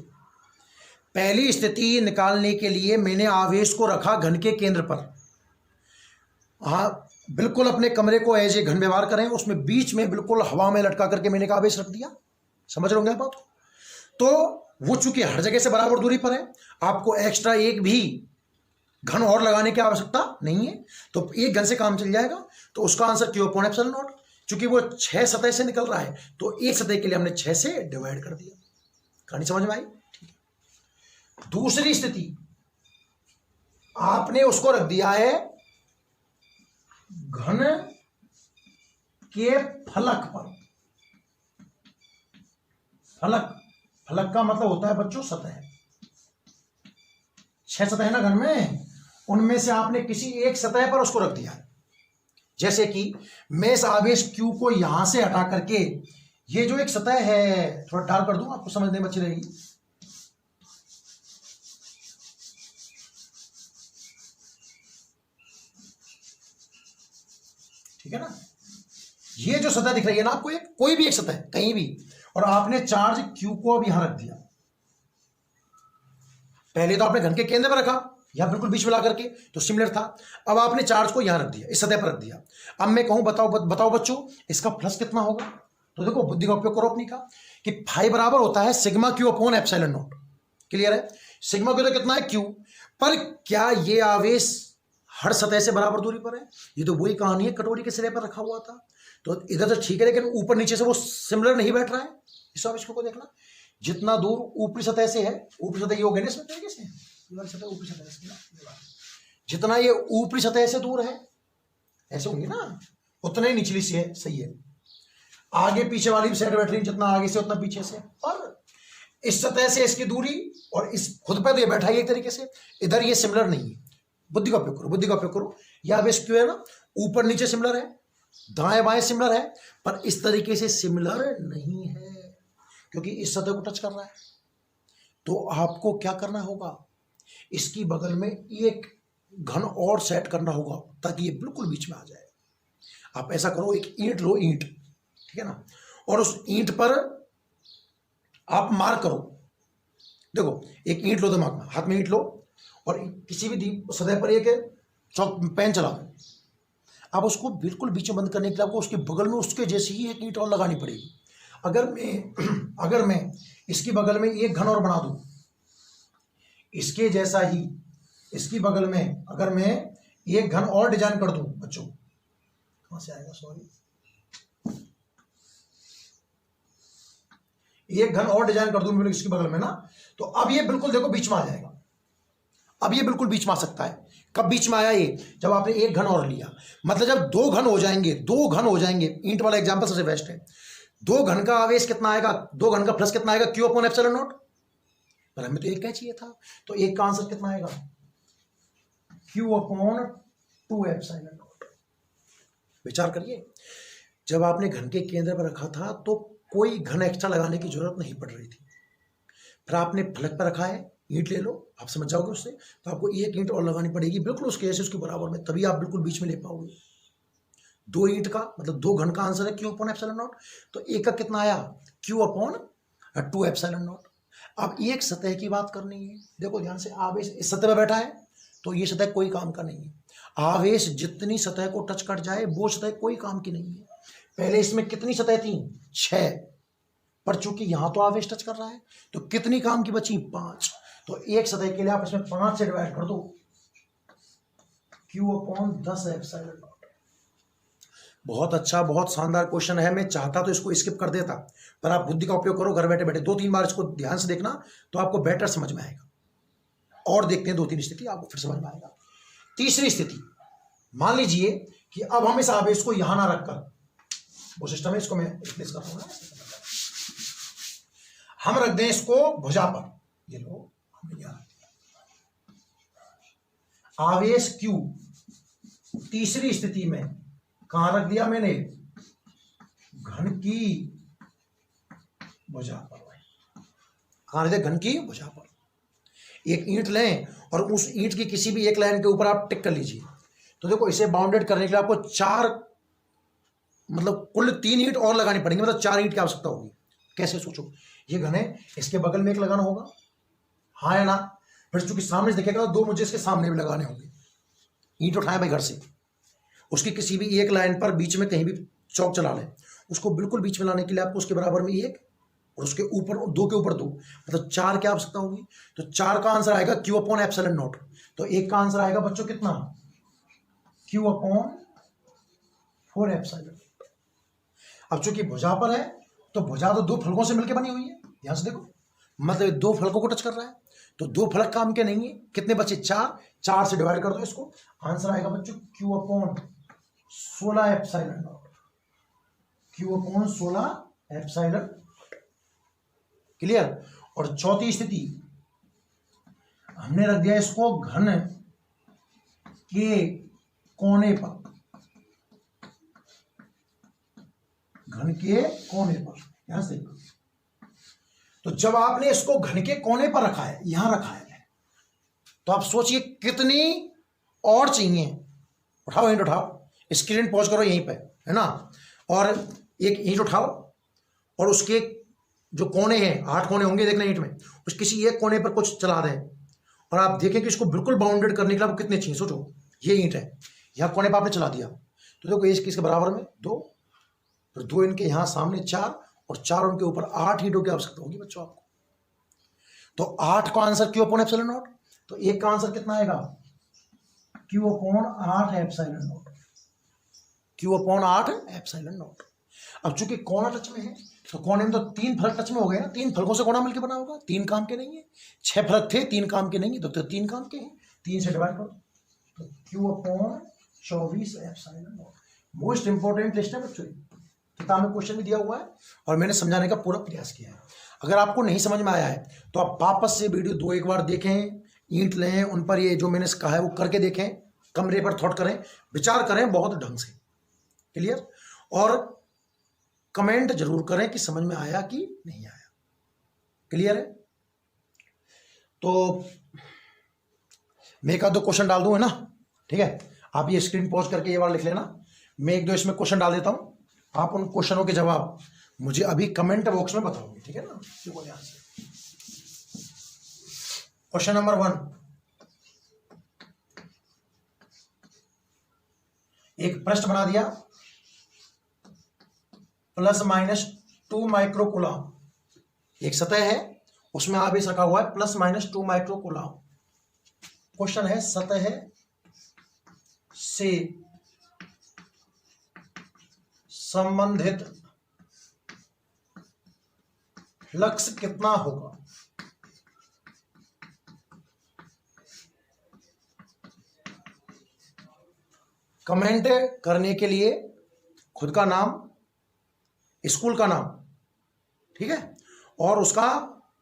पहली स्थिति निकालने के लिए मैंने आवेश को रखा घन के केंद्र पर। हाँ बिल्कुल अपने कमरे को एज ए घन व्यवहार करें, उसमें बीच में बिल्कुल हवा में लटका करके मैंने एक आवेश रख दिया। समझ रहे होंगे बात को। तो वो चूंकि हर जगह से बराबर दूरी पर है, आपको एक्स्ट्रा एक भी घन और लगाने की आवश्यकता नहीं है, तो एक घन से काम चल जाएगा। तो उसका answer Q upon epsilon not. चूंकि वो 6 सतह से निकल रहा है, तो एक सतह के लिए हमने 6 से डिवाइड कर दिया। कहानी समझ में आई। दूसरी स्थिति आपने उसको रख दिया है घन के फलक पर। फलक, फलक का मतलब होता है बच्चों सतह। 6 सतह है ना घन में, उनमें से आपने किसी एक सतह पर उसको रख दिया है। जैसे कि मैं इस आवेश Q को यहां से हटा करके, ये जो एक सतह है, थोड़ा डार्क कर दूं आपको समझने में अच्छी रहेगी। ठीक है ना, ये जो सतह दिख रही है ना आपको, एक कोई भी एक सतह कहीं भी, और आपने चार्ज Q को अब यहां रख दिया। पहले तो आपने घन के केंद्र पर रखा, यहां बिल्कुल बीच में ला करके, तो सिमिलर था। अब आपने चार्ज को यहां रख दिया, इस सतह पर रख दिया। अब मैं कहूं बताओ बच्चों, इसका फ्लक्स कितना होगा। तो देखो बुद्धि का उपयोग करो अपनी का, कि फाई बराबर होता है sigma Q upon epsilon not. Clear है, सिग्मा क्यू तो कितना है क्यू, पर क्या ये आवेश हर सतह से बराबर दूरी पर है। ये तो वही कहानी है, कटोरी के सिरे पर रखा हुआ था, तो इधर तो ठीक है, लेकिन ऊपर नीचे से वो सिमिलर नहीं बैठ रहा है। इस आवेश को देखना, जितना दूर ऊपरी सतह से है, ऊपरी सतह ये हो गई ना इसमें तरीके से, सतह ऊपरी सतह से, जितना ये ऊपरी सतह से दूर है, ऐसे होंगे ना, उतना ही निचली से है। सही है, आगे पीछे वाली भी साइड बैठ रही, जितना आगे से उतना पीछे से। और इस सतह से इसकी दूरी और इस खुद पे तो ये बैठा है एक तरीके से, इधर ये सिमिलर नहीं है। बुद्धि का उपयोग करो, बुद्धि का उपयोग करो। यह आवेश क्यों है ना, ऊपर नीचे सिमिलर है, दाएं बाएं सिमिलर है, पर इस तरीके से सिमिलर नहीं है, क्योंकि इस सतह को टच कर रहा है। तो आपको क्या करना होगा, इसकी बगल में एक घन और सेट करना होगा, ताकि ये बिल्कुल बीच में आ जाए। आप ऐसा करो, एक ईंट लो, ईंट, ठीक है ना, और उस ईंट पर आप मार्क करो। देखो, एक ईंट लो, दिमाग में, हाथ में ईंट लो, और किसी भी सतह पर एक चौक पेन चला दो। अब उसको बिल्कुल बीच में बंद करने के लिए आपको उसके बगल में उसके जैसी ही एक ईंट और लगानी पड़ेगी। अगर मैं इसकी बगल में एक घन और बना दूं, इसके जैसा ही इसकी बगल में अगर मैं एक घन और डिजाइन कर दूं, बच्चों कहां से आएगा, सॉरी, एक घन और डिजाइन कर दूं इसकी बगल में ना, तो अब ये बिल्कुल देखो बीच में आ जाएगा। अब ये बिल्कुल बीच में आ सकता है। कब बीच में आया ये? जब आपने एक घन और लिया। मतलब जब दो घन हो जाएंगे, ईंट वाला एग्जांपल सबसे बेस्ट है। दो घन का आवेश कितना आएगा, दो घन का प्लस कितना आएगा, क्यू अपॉन एप्सिलॉन नॉट। पर हमें तो एक क्या चाहिए था, तो एक का आंसर कितना आएगा, क्यू अपॉन 2 एप्सिलॉन नॉट। विचार करिए, जब आपने घन के केंद्र पर रखा था तो कोई घन एक्स्ट्रा लगाने की जरूरत नहीं पड़ रही थी। फिर आपने फलक पर रखा है, ईंट ले लो, आप समझ जाओगे उससे, तो आपको एक ईंट और लगानी पड़ेगी बिल्कुल उसके जैसे, उसके बराबर में, तभी आप बिल्कुल बीच में ले पाओगे। दो ईंट का मतलब दो घन का आंसर है क्यू अपॉन एप्सिलॉन नॉट। तो एक का कितना आया, क्यू अपॉन 2 एप्सिलॉन नॉट। अब एक सतह की बात करनी है। देखो ध्यान से, आवेश इस सतह पर बैठा है तो ये सतह कोई काम का नहीं है। आवेश जितनी सतह को टच कर जाए वो सतह कोई काम की नहीं है। पहले इसमें कितनी सतह थी, 6, पर चूंकि यहां तो आवेश टच कर रहा है तो कितनी काम की बची, 5। तो एक सतह के लिए आप इसमें 5 से डिवाइड कर दो, क्यू अपॉन 10 एप्सिलॉन नॉट। बहुत अच्छा, बहुत शानदार क्वेश्चन है। मैं चाहता तो इसको स्किप कर देता, पर आप बुद्धि का उपयोग करो, घर बैठे बैठे 2-3 बार इसको ध्यान से देखना तो आपको बेटर समझ में आएगा। और देखते हैं 2-3 स्थिति, आपको फिर समझ में आएगा। तीसरी स्थिति, मान लीजिए कि अब हम इस आवेश को यहां ना रखकर, वो सिस्टम है, इसको मैं रिप्लेस कर दूंगा, हम रख दें इसको भुजा पर। ये लो, हमने यहां रख दिया आवेश Q। तीसरी स्थिति में कहां रख दिया मैंने, घन की भुजा पर। कहां रख दिया, घन की भुजा पर। एक ईंट लें और उस ईंट की किसी भी एक लाइन के ऊपर आप टिक कर लीजिए। तो देखो, इसे बाउंडेड करने के लिए आपको 4, मतलब कुल 3 ईंट और लगानी पड़ेंगी, मतलब 4 ईंट की आवश्यकता होगी। कैसे, सोचो, ये घन है, इसके बगल में एक लगाना होगा, हाँ या ना। फिर चूंकि सामने से दिखेगा तो 2 मुझे इसके सामने भी लगाने होंगे। ईंट उठाए भाई घर से, उसकी किसी भी एक लाइन पर बीच में कहीं भी चौक चला लें, उसको बिल्कुल बीच में लाने के लिए आपको उसके बराबर में 1 और उसके ऊपर 2 के ऊपर 2, मतलब 4 की आवश्यकता होगी। तो 4 का आंसर आएगा क्यू अपॉन एप्सिलॉन नॉट। तो एक का आंसर आएगा बच्चों कितना, क्यू अपॉन 4 एप्सिलॉन। अब चूंकि भुजा पर है तो भुजा तो 2 फलकों से मिलकर बनी हुई है, ध्यान से देखो, मतलब 2 फलकों को टच कर रहा है, तो 2 फलक काम के नहीं है। कितने बचे, 4 से डिवाइड कर दो इसको, आंसर आएगा बच्चों Q upon 16 epsilon not. Q upon 16 epsilon. Clear. और चौथी स्थिति, हमने रख दिया इसको घन के कोने पर, घन के कोने पर, यहां से। तो जब आपने इसको घन के कोने पर रखा है, यहां रखा है, तो आप सोचिए कितनी और चाहिए। उठाओ ईंट, उठाओ, स्क्रीन पॉज करो यहीं पे, है ना, और एक ईंट उठाओ और उसके जो कोने हैं, 8 कोने होंगे देखना ईंट में, उस किसी एक कोने पर कुछ चला दें और आप देखें कि इसको बिल्कुल बाउंडेड करने के लिए आपको कितने चाहिए। सोचो, ये ईंट है, यहाँ कोने पर आपने चला दिया, तो देखो ये किसके बराबर में 2, फिर 2 इनके यहाँ सामने 4 और 4 उनके ऊपर 8 ईंटों की आवश्यकता होगी बच्चों आपको। तो 8 का answer Q upon epsilon naught. तो एक का आंसर कितना आएगा, Q upon 8 epsilon not. Q upon 8 epsilon not. अब चूंकि कोना टच में है तो कोने में तो 3 फलक टच में हो गए ना, 3 फलकों से कोना मिलकर बना होगा, 3 काम के नहीं है। 6 फलक थे, 3 काम के नहीं है, तो 3 काम के हैं, 3 से डिवाइड करो, तो Q upon 24 epsilon not. Most important list है बच्चों, किताब में क्वेश्चन भी दिया हुआ है और मैंने समझाने का पूरा प्रयास किया है। अगर आपको नहीं समझ में आया है तो आप वापस से वीडियो 2-1 बार देखें, ईंट लें, उन पर ये जो मैंने कहा है वो करके देखें, कमरे पर थॉट करें, विचार करें बहुत ढंग से। क्लियर। और कमेंट जरूर करें कि समझ में आया कि नहीं आया। क्लियर है। तो मैं 1-2 क्वेश्चन डाल दूं, है ना, ठीक है। आप ये स्क्रीन पॉज करके ये बार लिख लेना, मैं एक दो इसमें क्वेश्चन डाल देता हूं, आप उन क्वेश्चनों के जवाब मुझे अभी कमेंट बॉक्स में बताओगे, ठीक है ना। देखो ध्यान से, क्वेश्चन नंबर 1, एक पृष्ठ बना दिया, ±2 माइक्रोकूलम, एक सतह है, उसमें आवेश रखा हुआ है ±2 माइक्रोकूलम। क्वेश्चन है, सतह से संबंधित फ्लक्स कितना होगा। कमेंट करने के लिए खुद का नाम, स्कूल का नाम, ठीक है, और उसका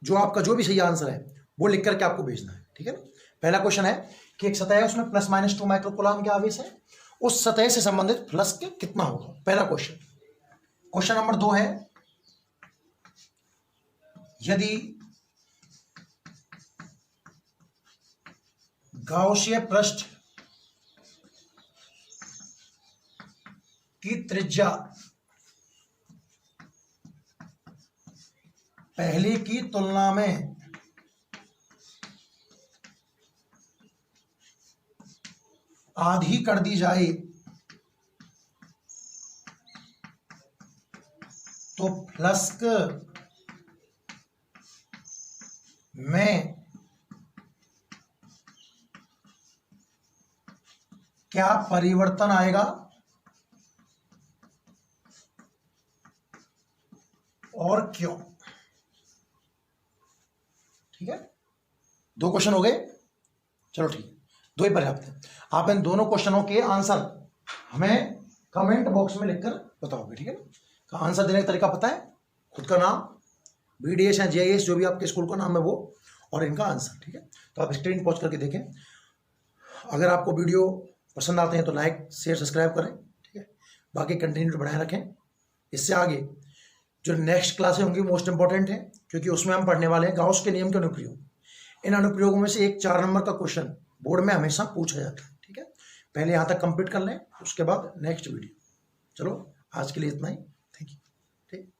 जो आपका जो भी सही आंसर है वो लिख करके आपको भेजना है, ठीक है ना। पहला क्वेश्चन है कि एक सतह है, उसमें ±2 माइक्रोकूलम के आवेश है, उस सतह से संबंधित फ्लक्स कितना होगा, पहला क्वेश्चन। क्वेश्चन नंबर 2 है, यदि गाउसीय पृष्ठ की त्रिज्या पहले की तुलना में आधी कर दी जाए तो फ्लक्स में क्या परिवर्तन आएगा और क्यों। ठीक है, 2 क्वेश्चन हो गए, चलो ठीक है, 2 ही पर्याप्त है। आप इन दोनों क्वेश्चनों के आंसर हमें कमेंट बॉक्स में लिखकर बताओगे, ठीक है ना। आंसर देने का तरीका पता है, खुद का नाम, BDS या JIS जो भी आपके स्कूल का नाम है वो, और इनका आंसर, ठीक है। तो आप स्क्रीन पॉज करके देखें। अगर आपको वीडियो पसंद आते हैं तो लाइक शेयर सब्सक्राइब करें, ठीक है। बाकी कंटिन्यू बनाए रखें। इससे आगे जो नेक्स्ट क्लासें होंगी मोस्ट इंपॉर्टेंट है, क्योंकि उसमें हम पढ़ने वाले हैं गाउस के नियम के अनुप्रयोग। इन अनुप्रयोगों में से एक 4 नंबर का क्वेश्चन बोर्ड में हमेशा पूछा जाता है, ठीक है। पहले यहाँ तक कंप्लीट कर लें, उसके बाद नेक्स्ट वीडियो। चलो आज के लिए इतना ही, थैंक यू। ठीक।